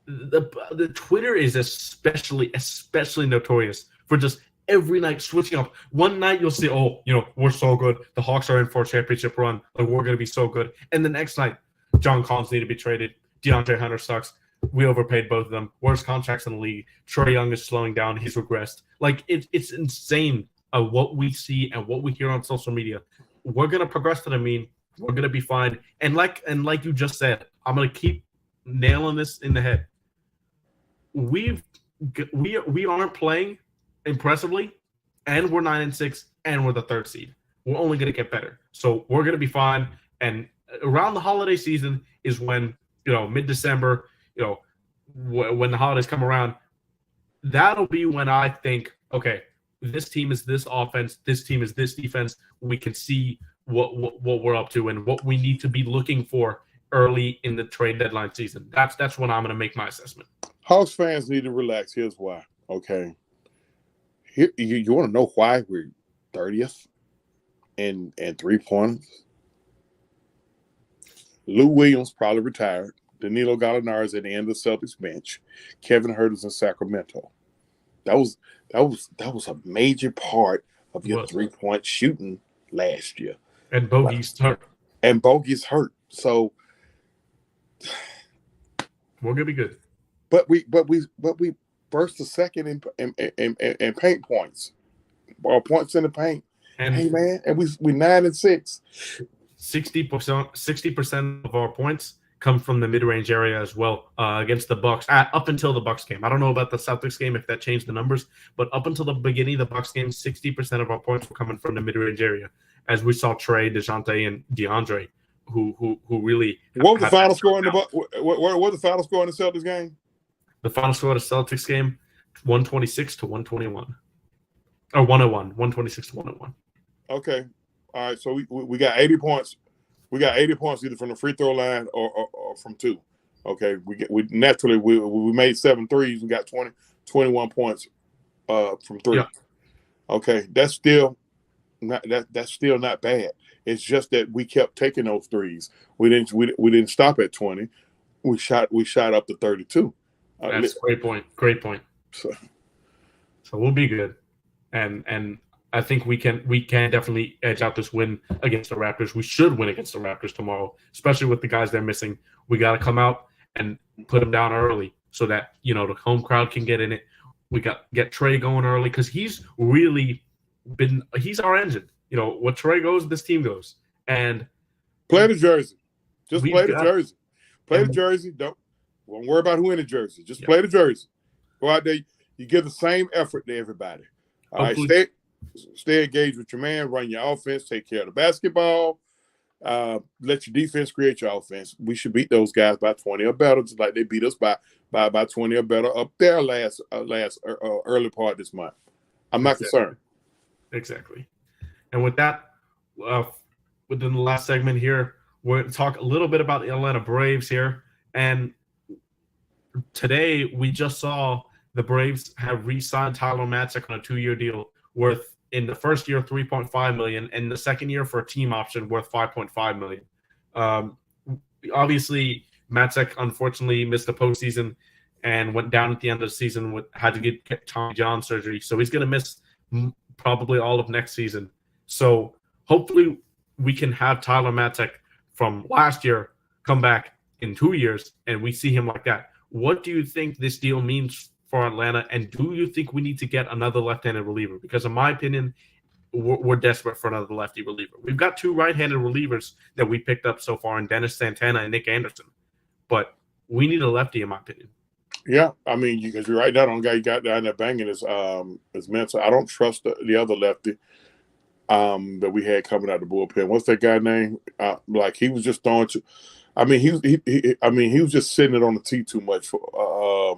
the Twitter is especially notorious for just every night switching up. One night you'll see, we're so good. The Hawks are in for a championship run. Like, we're going to be so good. And the next night, John Collins need to be traded. DeAndre Hunter sucks. We overpaid both of them. Worst contracts in the league. Trae Young is slowing down. He's regressed. Like, it's insane what we see and what we hear on social media. We're going to progress to the mean. We're going to be fine. And like you just said, I'm going to keep nailing this in the head. We aren't playing impressively, and we're 9-6, and we're the third seed. We're only going to get better, so we're going to be fine. And around the holiday season is when mid-December, when the holidays come around, that'll be when I think, okay, this team is this offense, this team is this defense. We can see what we're up to and what we need to be looking for early in the trade deadline season. That's when I'm going to make my assessment. Hawks fans need to relax. Here's why. Okay. Here, you want to know why we're 30th and 3 points? Lou Williams probably retired. Danilo Gallinari is at the end of the Celtics bench. Kevin Huerter's in Sacramento. That was a major part of your 3-point shooting last year. And Bogey's hurt. So we're gonna be good. But we burst the second in paint points, or points in the paint. And hey man, and we 9-6. 60% of our points come from the mid-range area as well against the Bucks. Up until the Bucks game, I don't know about the Celtics game if that changed the numbers, but up until the beginning of the Bucks game, 60% of our points were coming from the mid-range area. As we saw Trae, DeJounte, and DeAndre, who really. What was the final score in the what was the final score in the Celtics game? The final score of the Celtics game, 126-121. Or 101, 126-101. Okay. All right. So we got 80 points. We got 80 points either from the free throw line or from two. Okay. We made 7 threes. We got 21 points from three. Yeah. Okay. That's still not bad. It's just that we kept taking those threes. We didn't stop at 20. We shot up to 32. That's a great point. Great point. So we'll be good, and I think we can definitely edge out this win against the Raptors. We should win against the Raptors tomorrow, especially with the guys they're missing. We got to come out and put them down early so that the home crowd can get in it. We get Trae going early because he's really he's our engine. What Trae goes, this team goes. And play the jersey. Just play the jersey. Play the jersey. Don't worry about who in the jersey. Just play the jersey. Go out there. You give the same effort to everybody. All right. Stay engaged with your man. Run your offense. Take care of the basketball. Let your defense create your offense. We should beat those guys by 20 or better, just like they beat us by 20 or better up there last early part of this month. I'm not concerned. Exactly. And with that, within the last segment here, we're going to talk a little bit about the Atlanta Braves here. And today we just saw the Braves have re-signed Tyler Matzik on a 2-year deal worth, in the first year, $3.5 million, and the second year for a team option worth $5.5 million. Obviously, Matzik unfortunately missed the postseason and went down at the end of the season had to get Tommy John surgery, so he's going to miss probably all of next season. So hopefully we can have Tyler Matzik from last year come back in 2 years and we see him like that. What do you think this deal means for Atlanta, and do you think we need to get another left-handed reliever? Because in my opinion, we're desperate for another lefty reliever. We've got 2 right-handed relievers that we picked up so far in Dennis Santana and Nick Anderson, but we need a lefty, in my opinion. Yeah, I mean, because you're right now, the only guy you got down there banging is Mensa. I don't trust the other lefty that we had coming out the bullpen. What's that guy name? Like he was just throwing to. I mean, he was just sitting it on the tee too much for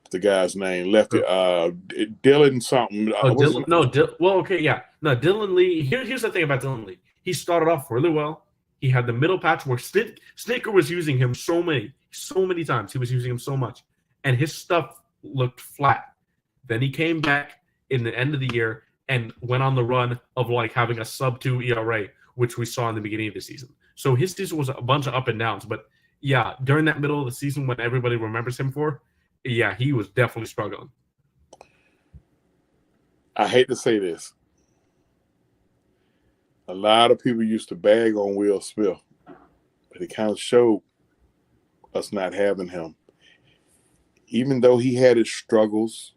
the guy's name. Lefty Dylan something. Dylan. Well, okay, yeah. No, Dylan Lee. Here's the thing about Dylan Lee. He started off really well. He had the middle patch where Snicker was using him so many times. He was using him so much, and his stuff looked flat. Then he came back in the end of the year and went on the run of like having a sub-2 ERA, which we saw in the beginning of the season. So his season was a bunch of up and downs. But yeah, during that middle of the season when everybody remembers him for, yeah, he was definitely struggling. I hate to say this. A lot of people used to bag on Will Smith, but it kind of showed us not having him. Even though he had his struggles,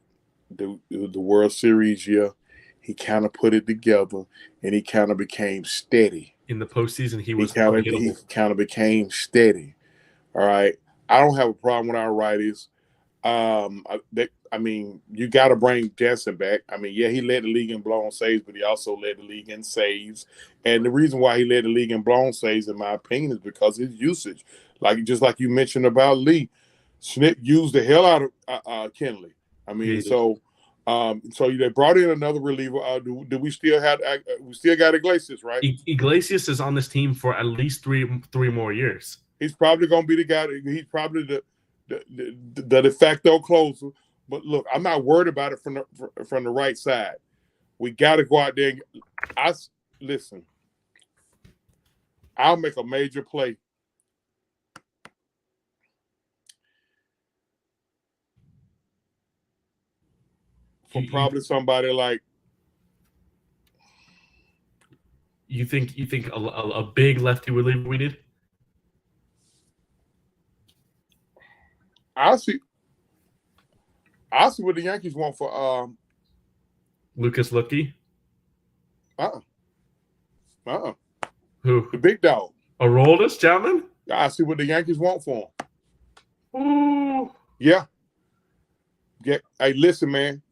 the World Series year, he kind of put it together, and he kind of became steady. In the postseason, he kind of became steady. All right. I don't have a problem with our righties. I mean, you got to bring Jansen back. I mean, yeah, he led the league in blown saves, but he also led the league in saves. And the reason why he led the league in blown saves, in my opinion, is because of his usage. Just like you mentioned about Lee, Schnitt used the hell out of Kenley. I mean, so they brought in another reliever. Do we still have? We still got Iglesias, right? Iglesias is on this team for at least three more years. He's probably going to be the guy. He's probably the de facto closer. But look, I'm not worried about it from the right side. We got to go out there. Listen. I'll make a major play. For probably somebody like. You think a big lefty reliever we did? I see what the Yankees want for Lucas Luetge. Who? The big dog. Aroldis Chapman? I see what the Yankees want for him. Ooh. Yeah. Hey, listen, man.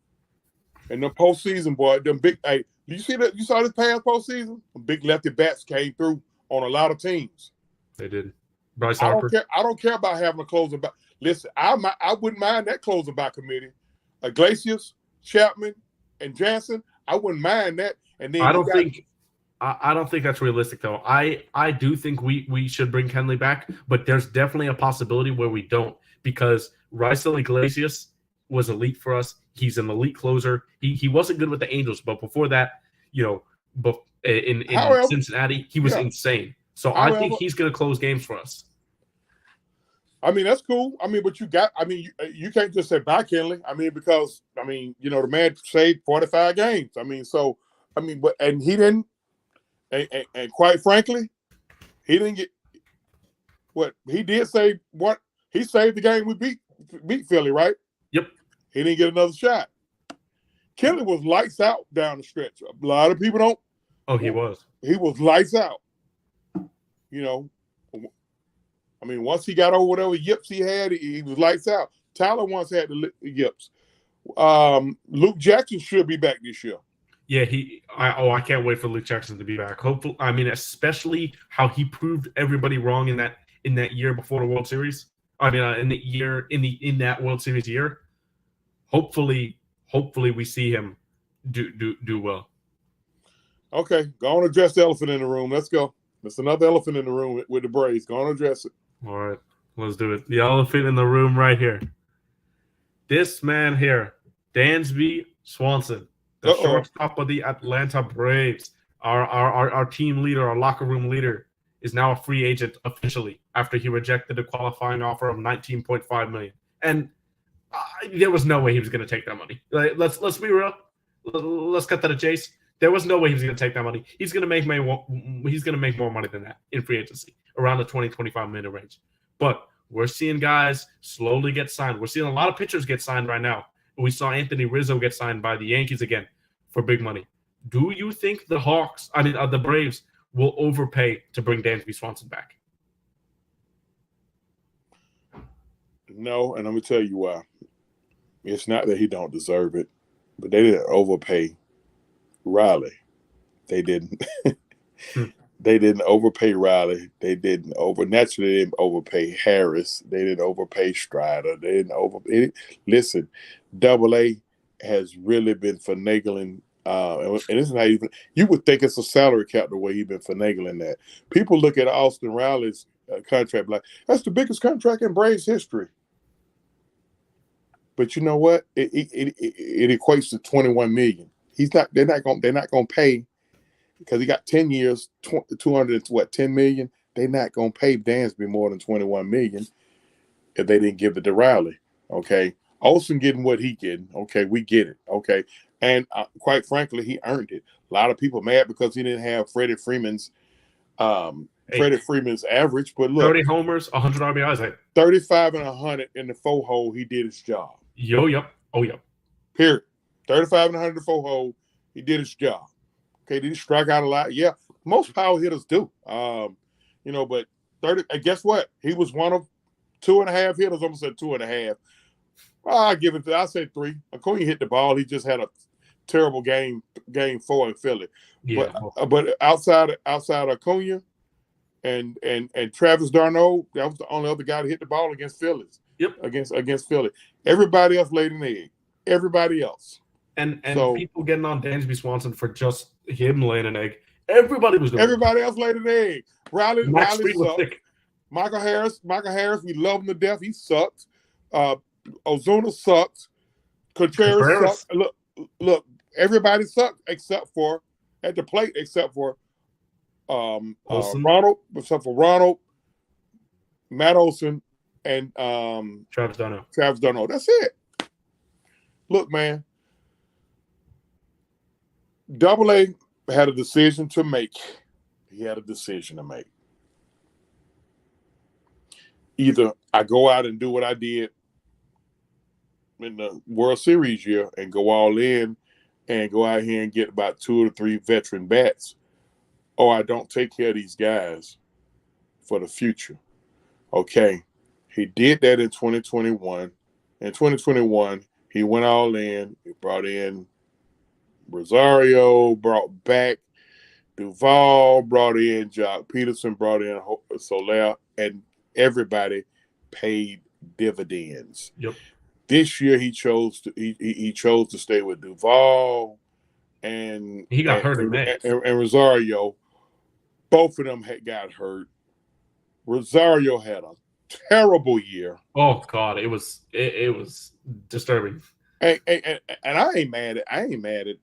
In the postseason, boy, them big. Hey, you see that? You saw this past postseason? The big lefty bats came through on a lot of teams. They did. Bryce Harper. I don't care about having a closer back. Listen, I wouldn't mind that closer back committee. Iglesias, Chapman, and Jansen. I wouldn't mind that. And then I don't think that's realistic though. I do think we should bring Kenley back, but there's definitely a possibility where we don't, because Raisel Iglesias was elite for us. He's an elite closer. He wasn't good with the Angels, but before that, in Cincinnati, he was insane. So I think he's going to close games for us. I mean, that's cool. I mean, but you can't just say bye, Kenley. I mean, because, the man saved 45 games. And he didn't, and quite frankly, he didn't get what he did say. What he saved the game we beat Philly, right? Yep. He didn't get another shot. Kenley was lights out down the stretch. A lot of people don't. Oh, he was. He was lights out. Once he got over whatever yips he had, he was lights out. Tyler once had the yips. Luke Jackson should be back this year. Yeah, I can't wait for Luke Jackson to be back. Hopefully, especially how he proved everybody wrong in that year before the World Series. In that World Series year. Hopefully we see him do well. Okay, go on and address the elephant in the room. Let's go. There's another elephant in the room with the Braves. Go on and address it. All right, let's do it. The elephant in the room right here. This man here, Dansby Swanson, the shortstop of the Atlanta Braves, our team leader, our locker room leader, is now a free agent officially after he rejected a qualifying offer of $19.5 million. And there was no way he was going to take that money. Let's be real. Let's cut to the chase. There was no way he was going to take that money. He's going to make more money than that in free agency, around the $20-25 million range. But we're seeing guys slowly get signed. We're seeing a lot of pitchers get signed right now. We saw Anthony Rizzo get signed by the Yankees again for big money. Do you think the Braves will overpay to bring Dansby Swanson back? No, and I'm gonna tell you why. It's not that he don't deserve it, but they didn't overpay Riley. They didn't. They didn't overpay Riley. They didn't overpay Harris. They didn't overpay Strider. They didn't listen, Double-A has really been finagling. And it's not even. You would think it's a salary cap the way he's been finagling that. People look at Austin Riley's contract like that's the biggest contract in Braves history. But you know what? It equates to $21 million. They're not going to pay because he got 10 years, 210 million. They're not going to pay Dansby more than 21 million if they didn't give it to Riley. Okay, Olsen getting what he getting. Okay, we get it. Okay, and quite frankly, he earned it. A lot of people mad because he didn't have Freddie Freeman's average. But look, 30 homers, 100 RBIs. 35 and 100 in the 4-hole. He did his job. Yep. Period. 35 and 100 in the 4-hole. He did his job. Okay, did he strike out a lot? Yeah, most power hitters do. But 30. And guess what? He was one of 2.5 hitters. Almost said 2.5. I give it. I say 3. Acuna hit the ball. He just had a terrible game 4 in Philly. Yeah. But outside Acuna and Travis d'Arnaud, that was the only other guy to hit the ball against Philly. Yep. Against Philly. Everybody else laid an egg. Everybody else. And so, people getting on Dansby Swanson for just him laying an egg. Everybody was doing Everybody else laid an egg. Riley sucked. Thick. Michael Harris, we love him to death. He sucked. Ozuna sucked. Contreras sucked. Look, everybody sucked except for at the plate, except for Ronald, Matt Olson, and Travis d'Arnaud. That's it. Look, man. Double-A had a decision to make. He had a decision to make. Either I go out and do what I did in the World Series year and go all in and go out here and get about 2 or 3 veteran bats, or I don't take care of these guys for the future. Okay. He did that in 2021. In 2021, he went all in. He brought in Rosario, brought back Duvall, brought in Jock Peterson, brought in Soler, and everybody paid dividends. Yep. This year he chose to stay with Duvall and he got hurt in May. And Rosario. Both of them got hurt. Rosario had a terrible year. Oh God, it was disturbing. And I ain't mad at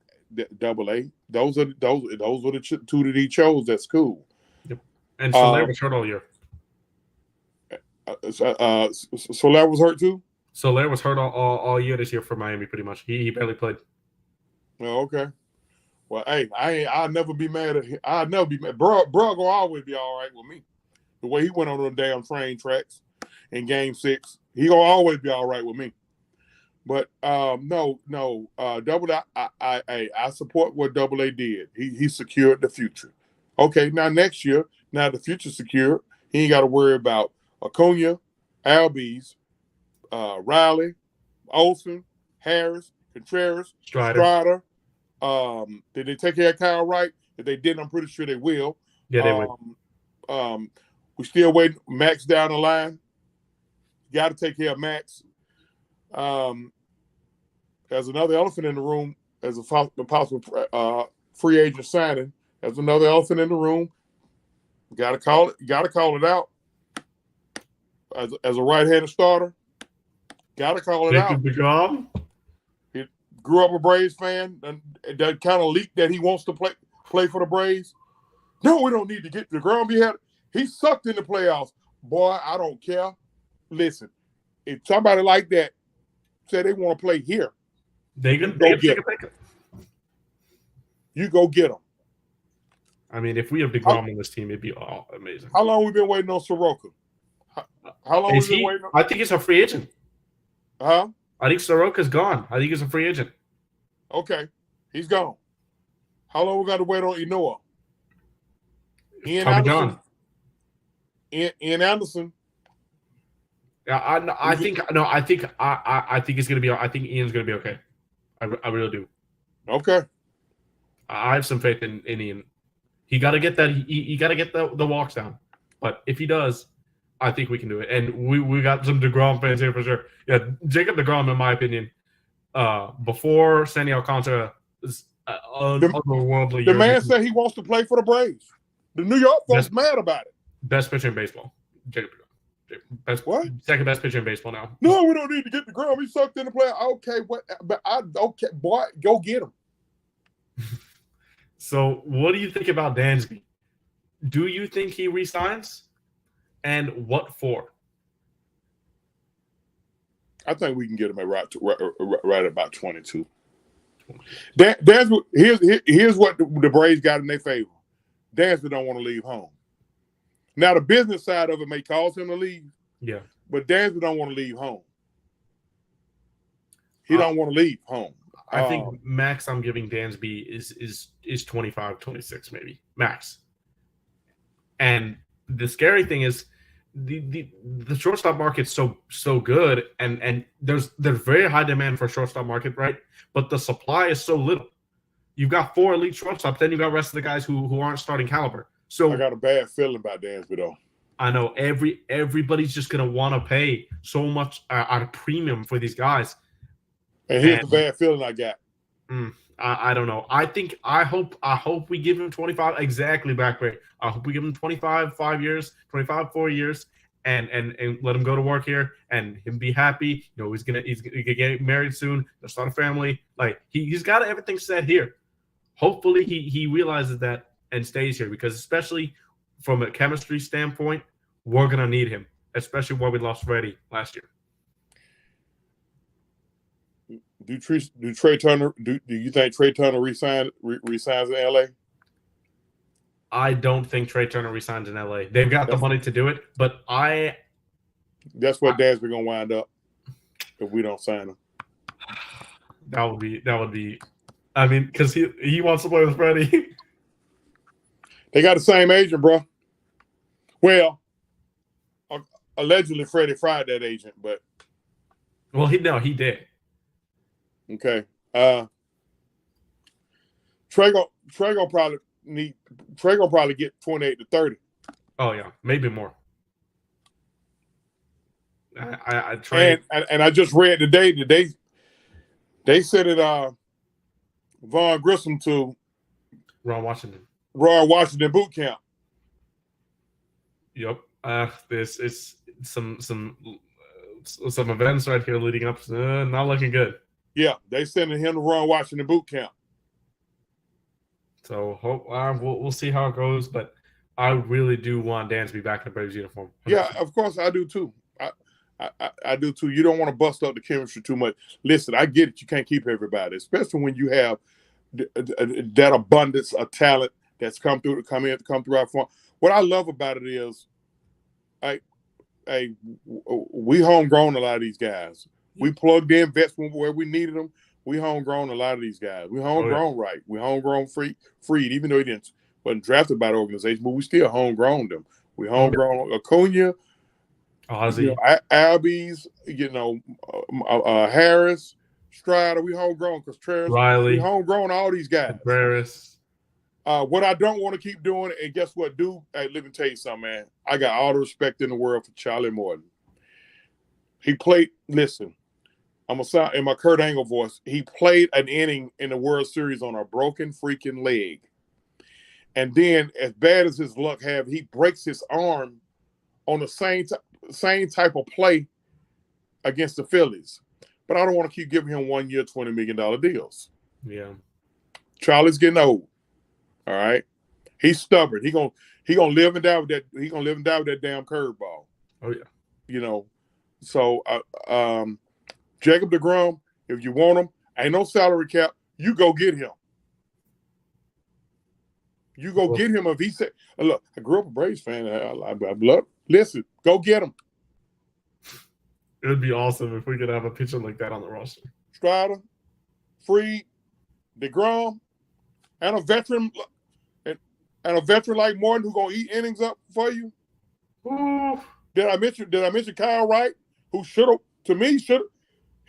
Double-A. Those are the 2 that he chose. That's cool. Yep. And Soler was hurt all year. Soler was hurt too. Soler was hurt all year this year for Miami. Pretty much, he barely played. Oh, okay. Well, hey, I'll never be mad at him. I'll never be mad. Bro will always be all right with me. The way he went on them damn train tracks in Game 6, he gonna always be all right with me. But no, Double-A. I support what Double-A did. He secured the future. Okay, now next year, now the future's secured. He ain't got to worry about Acuna, Albies, Riley, Olsen, Harris, Contreras, Strider. Did they take care of Kyle Wright? If they didn't, I'm pretty sure they will. Yeah, they will. We still waiting. Max down the line. Got to take care of Max. There's another elephant in the room as a possible free agent signing. There's another elephant in the room. Got to call it. Got to call it out. As a right-handed starter, got to call it out. He grew up a Braves fan, and that kind of leaked that he wants to play for the Braves. No, we don't need to get the ground. He sucked in the playoffs. Boy, I don't care. Listen, if somebody like that said they want to play here, they can get them. You go get them. I mean, if we have DeGrom on this team, it'd be amazing. How long we been waiting on Soroka? How long we been waiting on? I think he's a free agent. Huh? I think Soroka's gone. I think he's a free agent. Okay. He's gone. How long we got to wait on Enoa? Ian Tommy Anderson. John. Ian Anderson. Yeah, I think it's gonna be. I think Ian's gonna be okay. I really do. Okay. I have some faith in Ian. He got to get that. He got to get the walks down. But if he does, I think we can do it. And we got some DeGrom fans here for sure. Yeah, Jacob DeGrom, in my opinion, before Sandy Alcantara is otherworldly. The man said he wants to play for the Braves. The New York folks mad about it. Best pitcher in baseball. Jacob DeGrom. What? Second best pitcher in baseball now. No, we don't need to get DeGrom. He sucked in the play. Okay, what? But okay, boy, go get him. So, what do you think about Dansby? Do you think he resigns? And what for? I think we can get him at right about 22. Here's what the Braves got in their favor. Dansby don't want to leave home. Now, the business side of it may cause him to leave. Yeah. But Dansby don't want to leave home. He don't want to leave home. I think max I'm giving Dansby is 25, 26 maybe. Max. And the scary thing is the shortstop market's so good and there's very high demand for shortstop market, right? But the supply is so little. You've got 4 elite shortstops, then you've got the rest of the guys who aren't starting caliber. So I got a bad feeling about Dansby though. I know everybody's just gonna want to pay so much at a premium for these guys. And here's the bad feeling I got. I don't know. I hope we give him 25 exactly back rate. I hope we give him 25 5 years, 25 4 years, and let him go to work here and him be happy. You know, he's gonna get married soon. He'll start a family. Like he's got everything set here. Hopefully he realizes that and stays here because especially from a chemistry standpoint, we're gonna need him, especially when we lost Freddie last year. Do Trey Turner? Do you think Trey Turner resigns in LA? I don't think Trey Turner resigns in LA. They've got the money to do it, but that's where Dansby gonna wind up if we don't sign him. That would be. I mean, because he wants to play with Freddie. They got the same agent, bro. Well, allegedly Freddie fried that agent, but he did. Okay. Trey gonna probably get 28 to 30. Oh yeah, maybe more. I Trey and I just read today they said it Vaughn Grissom to Ron Washington boot camp. Yep. This is some events right here leading up. Not looking good. Yeah, they sending him to Ron Washington boot camp. So we'll see how it goes, but I really do want Dansby back in the Braves uniform. 100%. Yeah, of course I do too. I do too. You don't want to bust up the chemistry too much. Listen, I get it. You can't keep everybody, especially when you have that abundance of talent that's come through our form. What I love about it is, we homegrown a lot of these guys. We plugged in vets where we needed them. We homegrown a lot of these guys. We homegrown right. We homegrown Freed, even though he wasn't drafted by the organization, but we still homegrown them. We homegrown Acuna, Ozzy, Albies, Harris, Strider. We homegrown because Riley. We homegrown all these guys. Barris. What I don't want to keep doing, and guess what, dude? Hey, let me tell you something, man. I got all the respect in the world for Charlie Morton. He played. Listen. I'm going to sound in my Kurt Angle voice. He played an inning in the World Series on a broken freaking leg. And then, as bad as his luck have, he breaks his arm on the same type of play against the Phillies. But I don't want to keep giving him 1 year, $20 million deals. Yeah. Charlie's getting old. All right. He's stubborn. He gonna live and die with that. He gonna live and die with that damn curveball. Oh yeah. So Jacob deGrom, if you want him, ain't no salary cap. You go get him. You go get him if he said, look, I grew up a Braves fan. I love. Listen, go get him. It would be awesome if we could have a pitcher like that on the roster. Strider, Freed, deGrom. and a veteran like Morton who gonna eat innings up for you. Ooh. Did I mention Kyle Wright, who should have? To me, he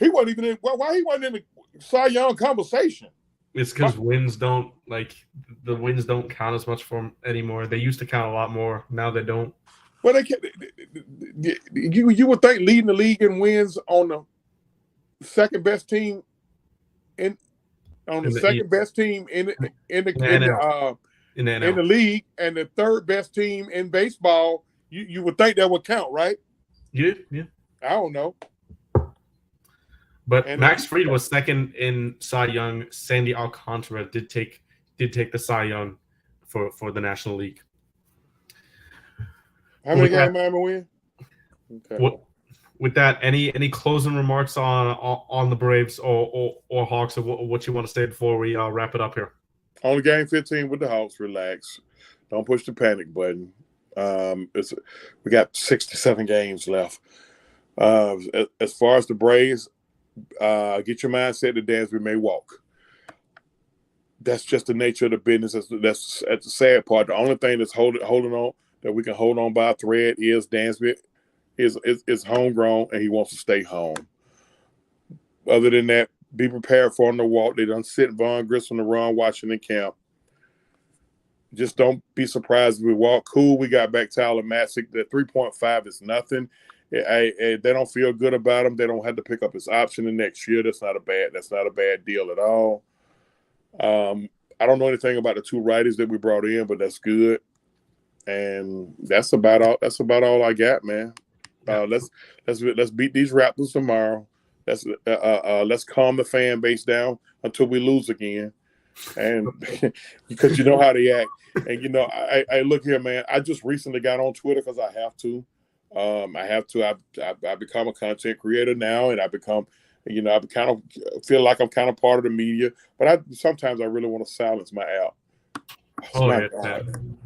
wasn't even in. Why he wasn't in the Cy Young conversation? It's because wins don't count as much for him anymore. They used to count a lot more. Now they don't. Well, you would think leading the league in wins on the second best team in the league and the third best team in baseball. You would think that would count, right? Yeah. I don't know. But Max Fried was second in Cy Young. Sandy Alcantara did take the Cy Young for the National League. How many games Miami win? Okay. With that, any closing remarks on the Braves or Hawks, or what you want to say before we wrap it up here? On game 15 with the Hawks, relax. Don't push the panic button. We got 67 games left. As far as the Braves, get your mindset that Dansby may walk. That's just the nature of the business. That's the sad part. The only thing that's holding on that we can hold on by a thread is Dansby is homegrown and he wants to stay home. Other than that, be prepared for him to walk. They done sit Vaughn Grissom to Ron Washington camp. Just don't be surprised if we walk. Cool, we got back Tyler Matzik. The 3.5 is nothing. They don't feel good about him. They don't have to pick up his option the next year. That's not a bad deal at all. I don't know anything about the two righties that we brought in, but that's good. And that's about all I got, man. Let's beat these Raptors tomorrow. Let's calm the fan base down until we lose again. And because you know how they act. And I look here, man. I just recently got on Twitter because I have to. I've become a content creator now, and I kind of feel like I'm kind of part of the media. But sometimes I really want to silence my app. Oh, my God.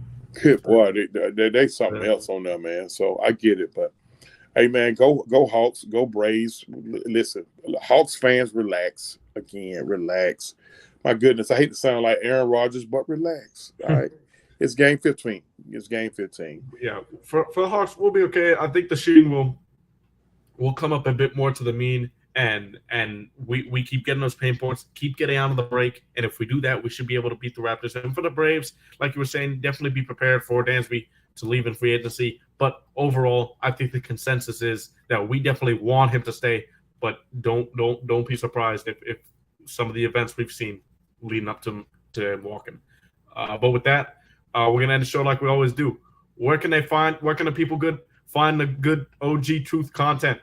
Good boy, they something else on there, man. So I get it, but hey, man, go Hawks, go Braves. Listen, Hawks fans, relax again, relax. My goodness, I hate to sound like Aaron Rodgers, but relax. All right. It's game 15. Yeah, for the Hawks, we'll be okay. I think the shooting will come up a bit more to the mean, and we keep getting those pain points, keep getting out of the break, and if we do that, we should be able to beat the Raptors. And for the Braves, like you were saying, definitely be prepared for Dansby to leave in free agency. But overall, I think the consensus is that we definitely want him to stay, but don't be surprised if some of the events we've seen leading up to him walking. But with that, we're gonna end the show like we always do. Where can the people find the good OG Truth content?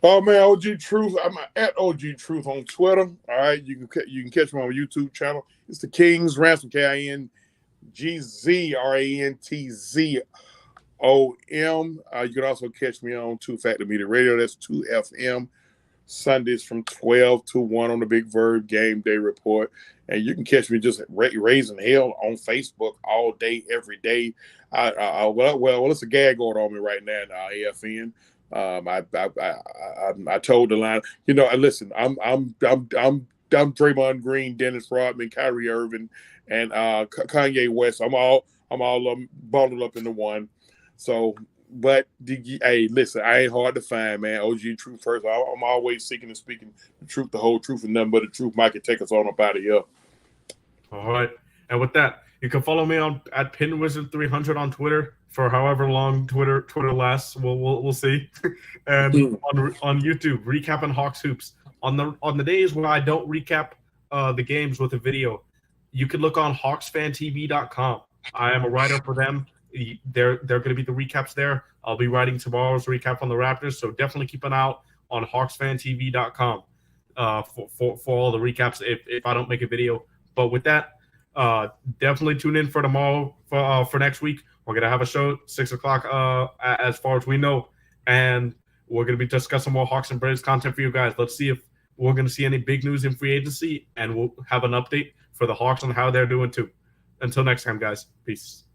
Oh man, OG Truth. I'm at OG Truth on Twitter. All right, you can catch me on my YouTube channel. It's the King's Ransom, KINGZRANTZOM. You can also catch me on 2 Factor Media Radio. That's 2FM. Sundays from 12 to 1 on the Big Verb Game Day Report. And you can catch me just raising hell on Facebook all day, every day. Well, it's a gag going on me right now in AFN. I told the line, listen, I'm Draymond Green, Dennis Rodman, Kyrie Irving, and Kanye West. I'm all bundled up into one. So, but hey, listen, I ain't hard to find, man. OG Truth first. I'm always seeking and speaking the truth, the whole truth, and nothing but the truth. Mike can take us on up out of here. All right, and with that, you can follow me at PinWizard300 on Twitter for however long Twitter lasts. We'll see. And on YouTube, recapping Hawks hoops. On the days where I don't recap the games with a video, you can look on HawksFanTV.com. I am a writer for them. They're going to be the recaps there. I'll be writing tomorrow's recap on the Raptors, so definitely keep an eye out on HawksFanTV.com for all the recaps if I don't make a video. But with that, definitely tune in for tomorrow for next week. We're going to have a show 6 o'clock as far as we know, and we're going to be discussing more Hawks and Braves content for you guys. Let's see if we're going to see any big news in free agency, and we'll have an update for the Hawks on how they're doing too. Until next time, guys. Peace.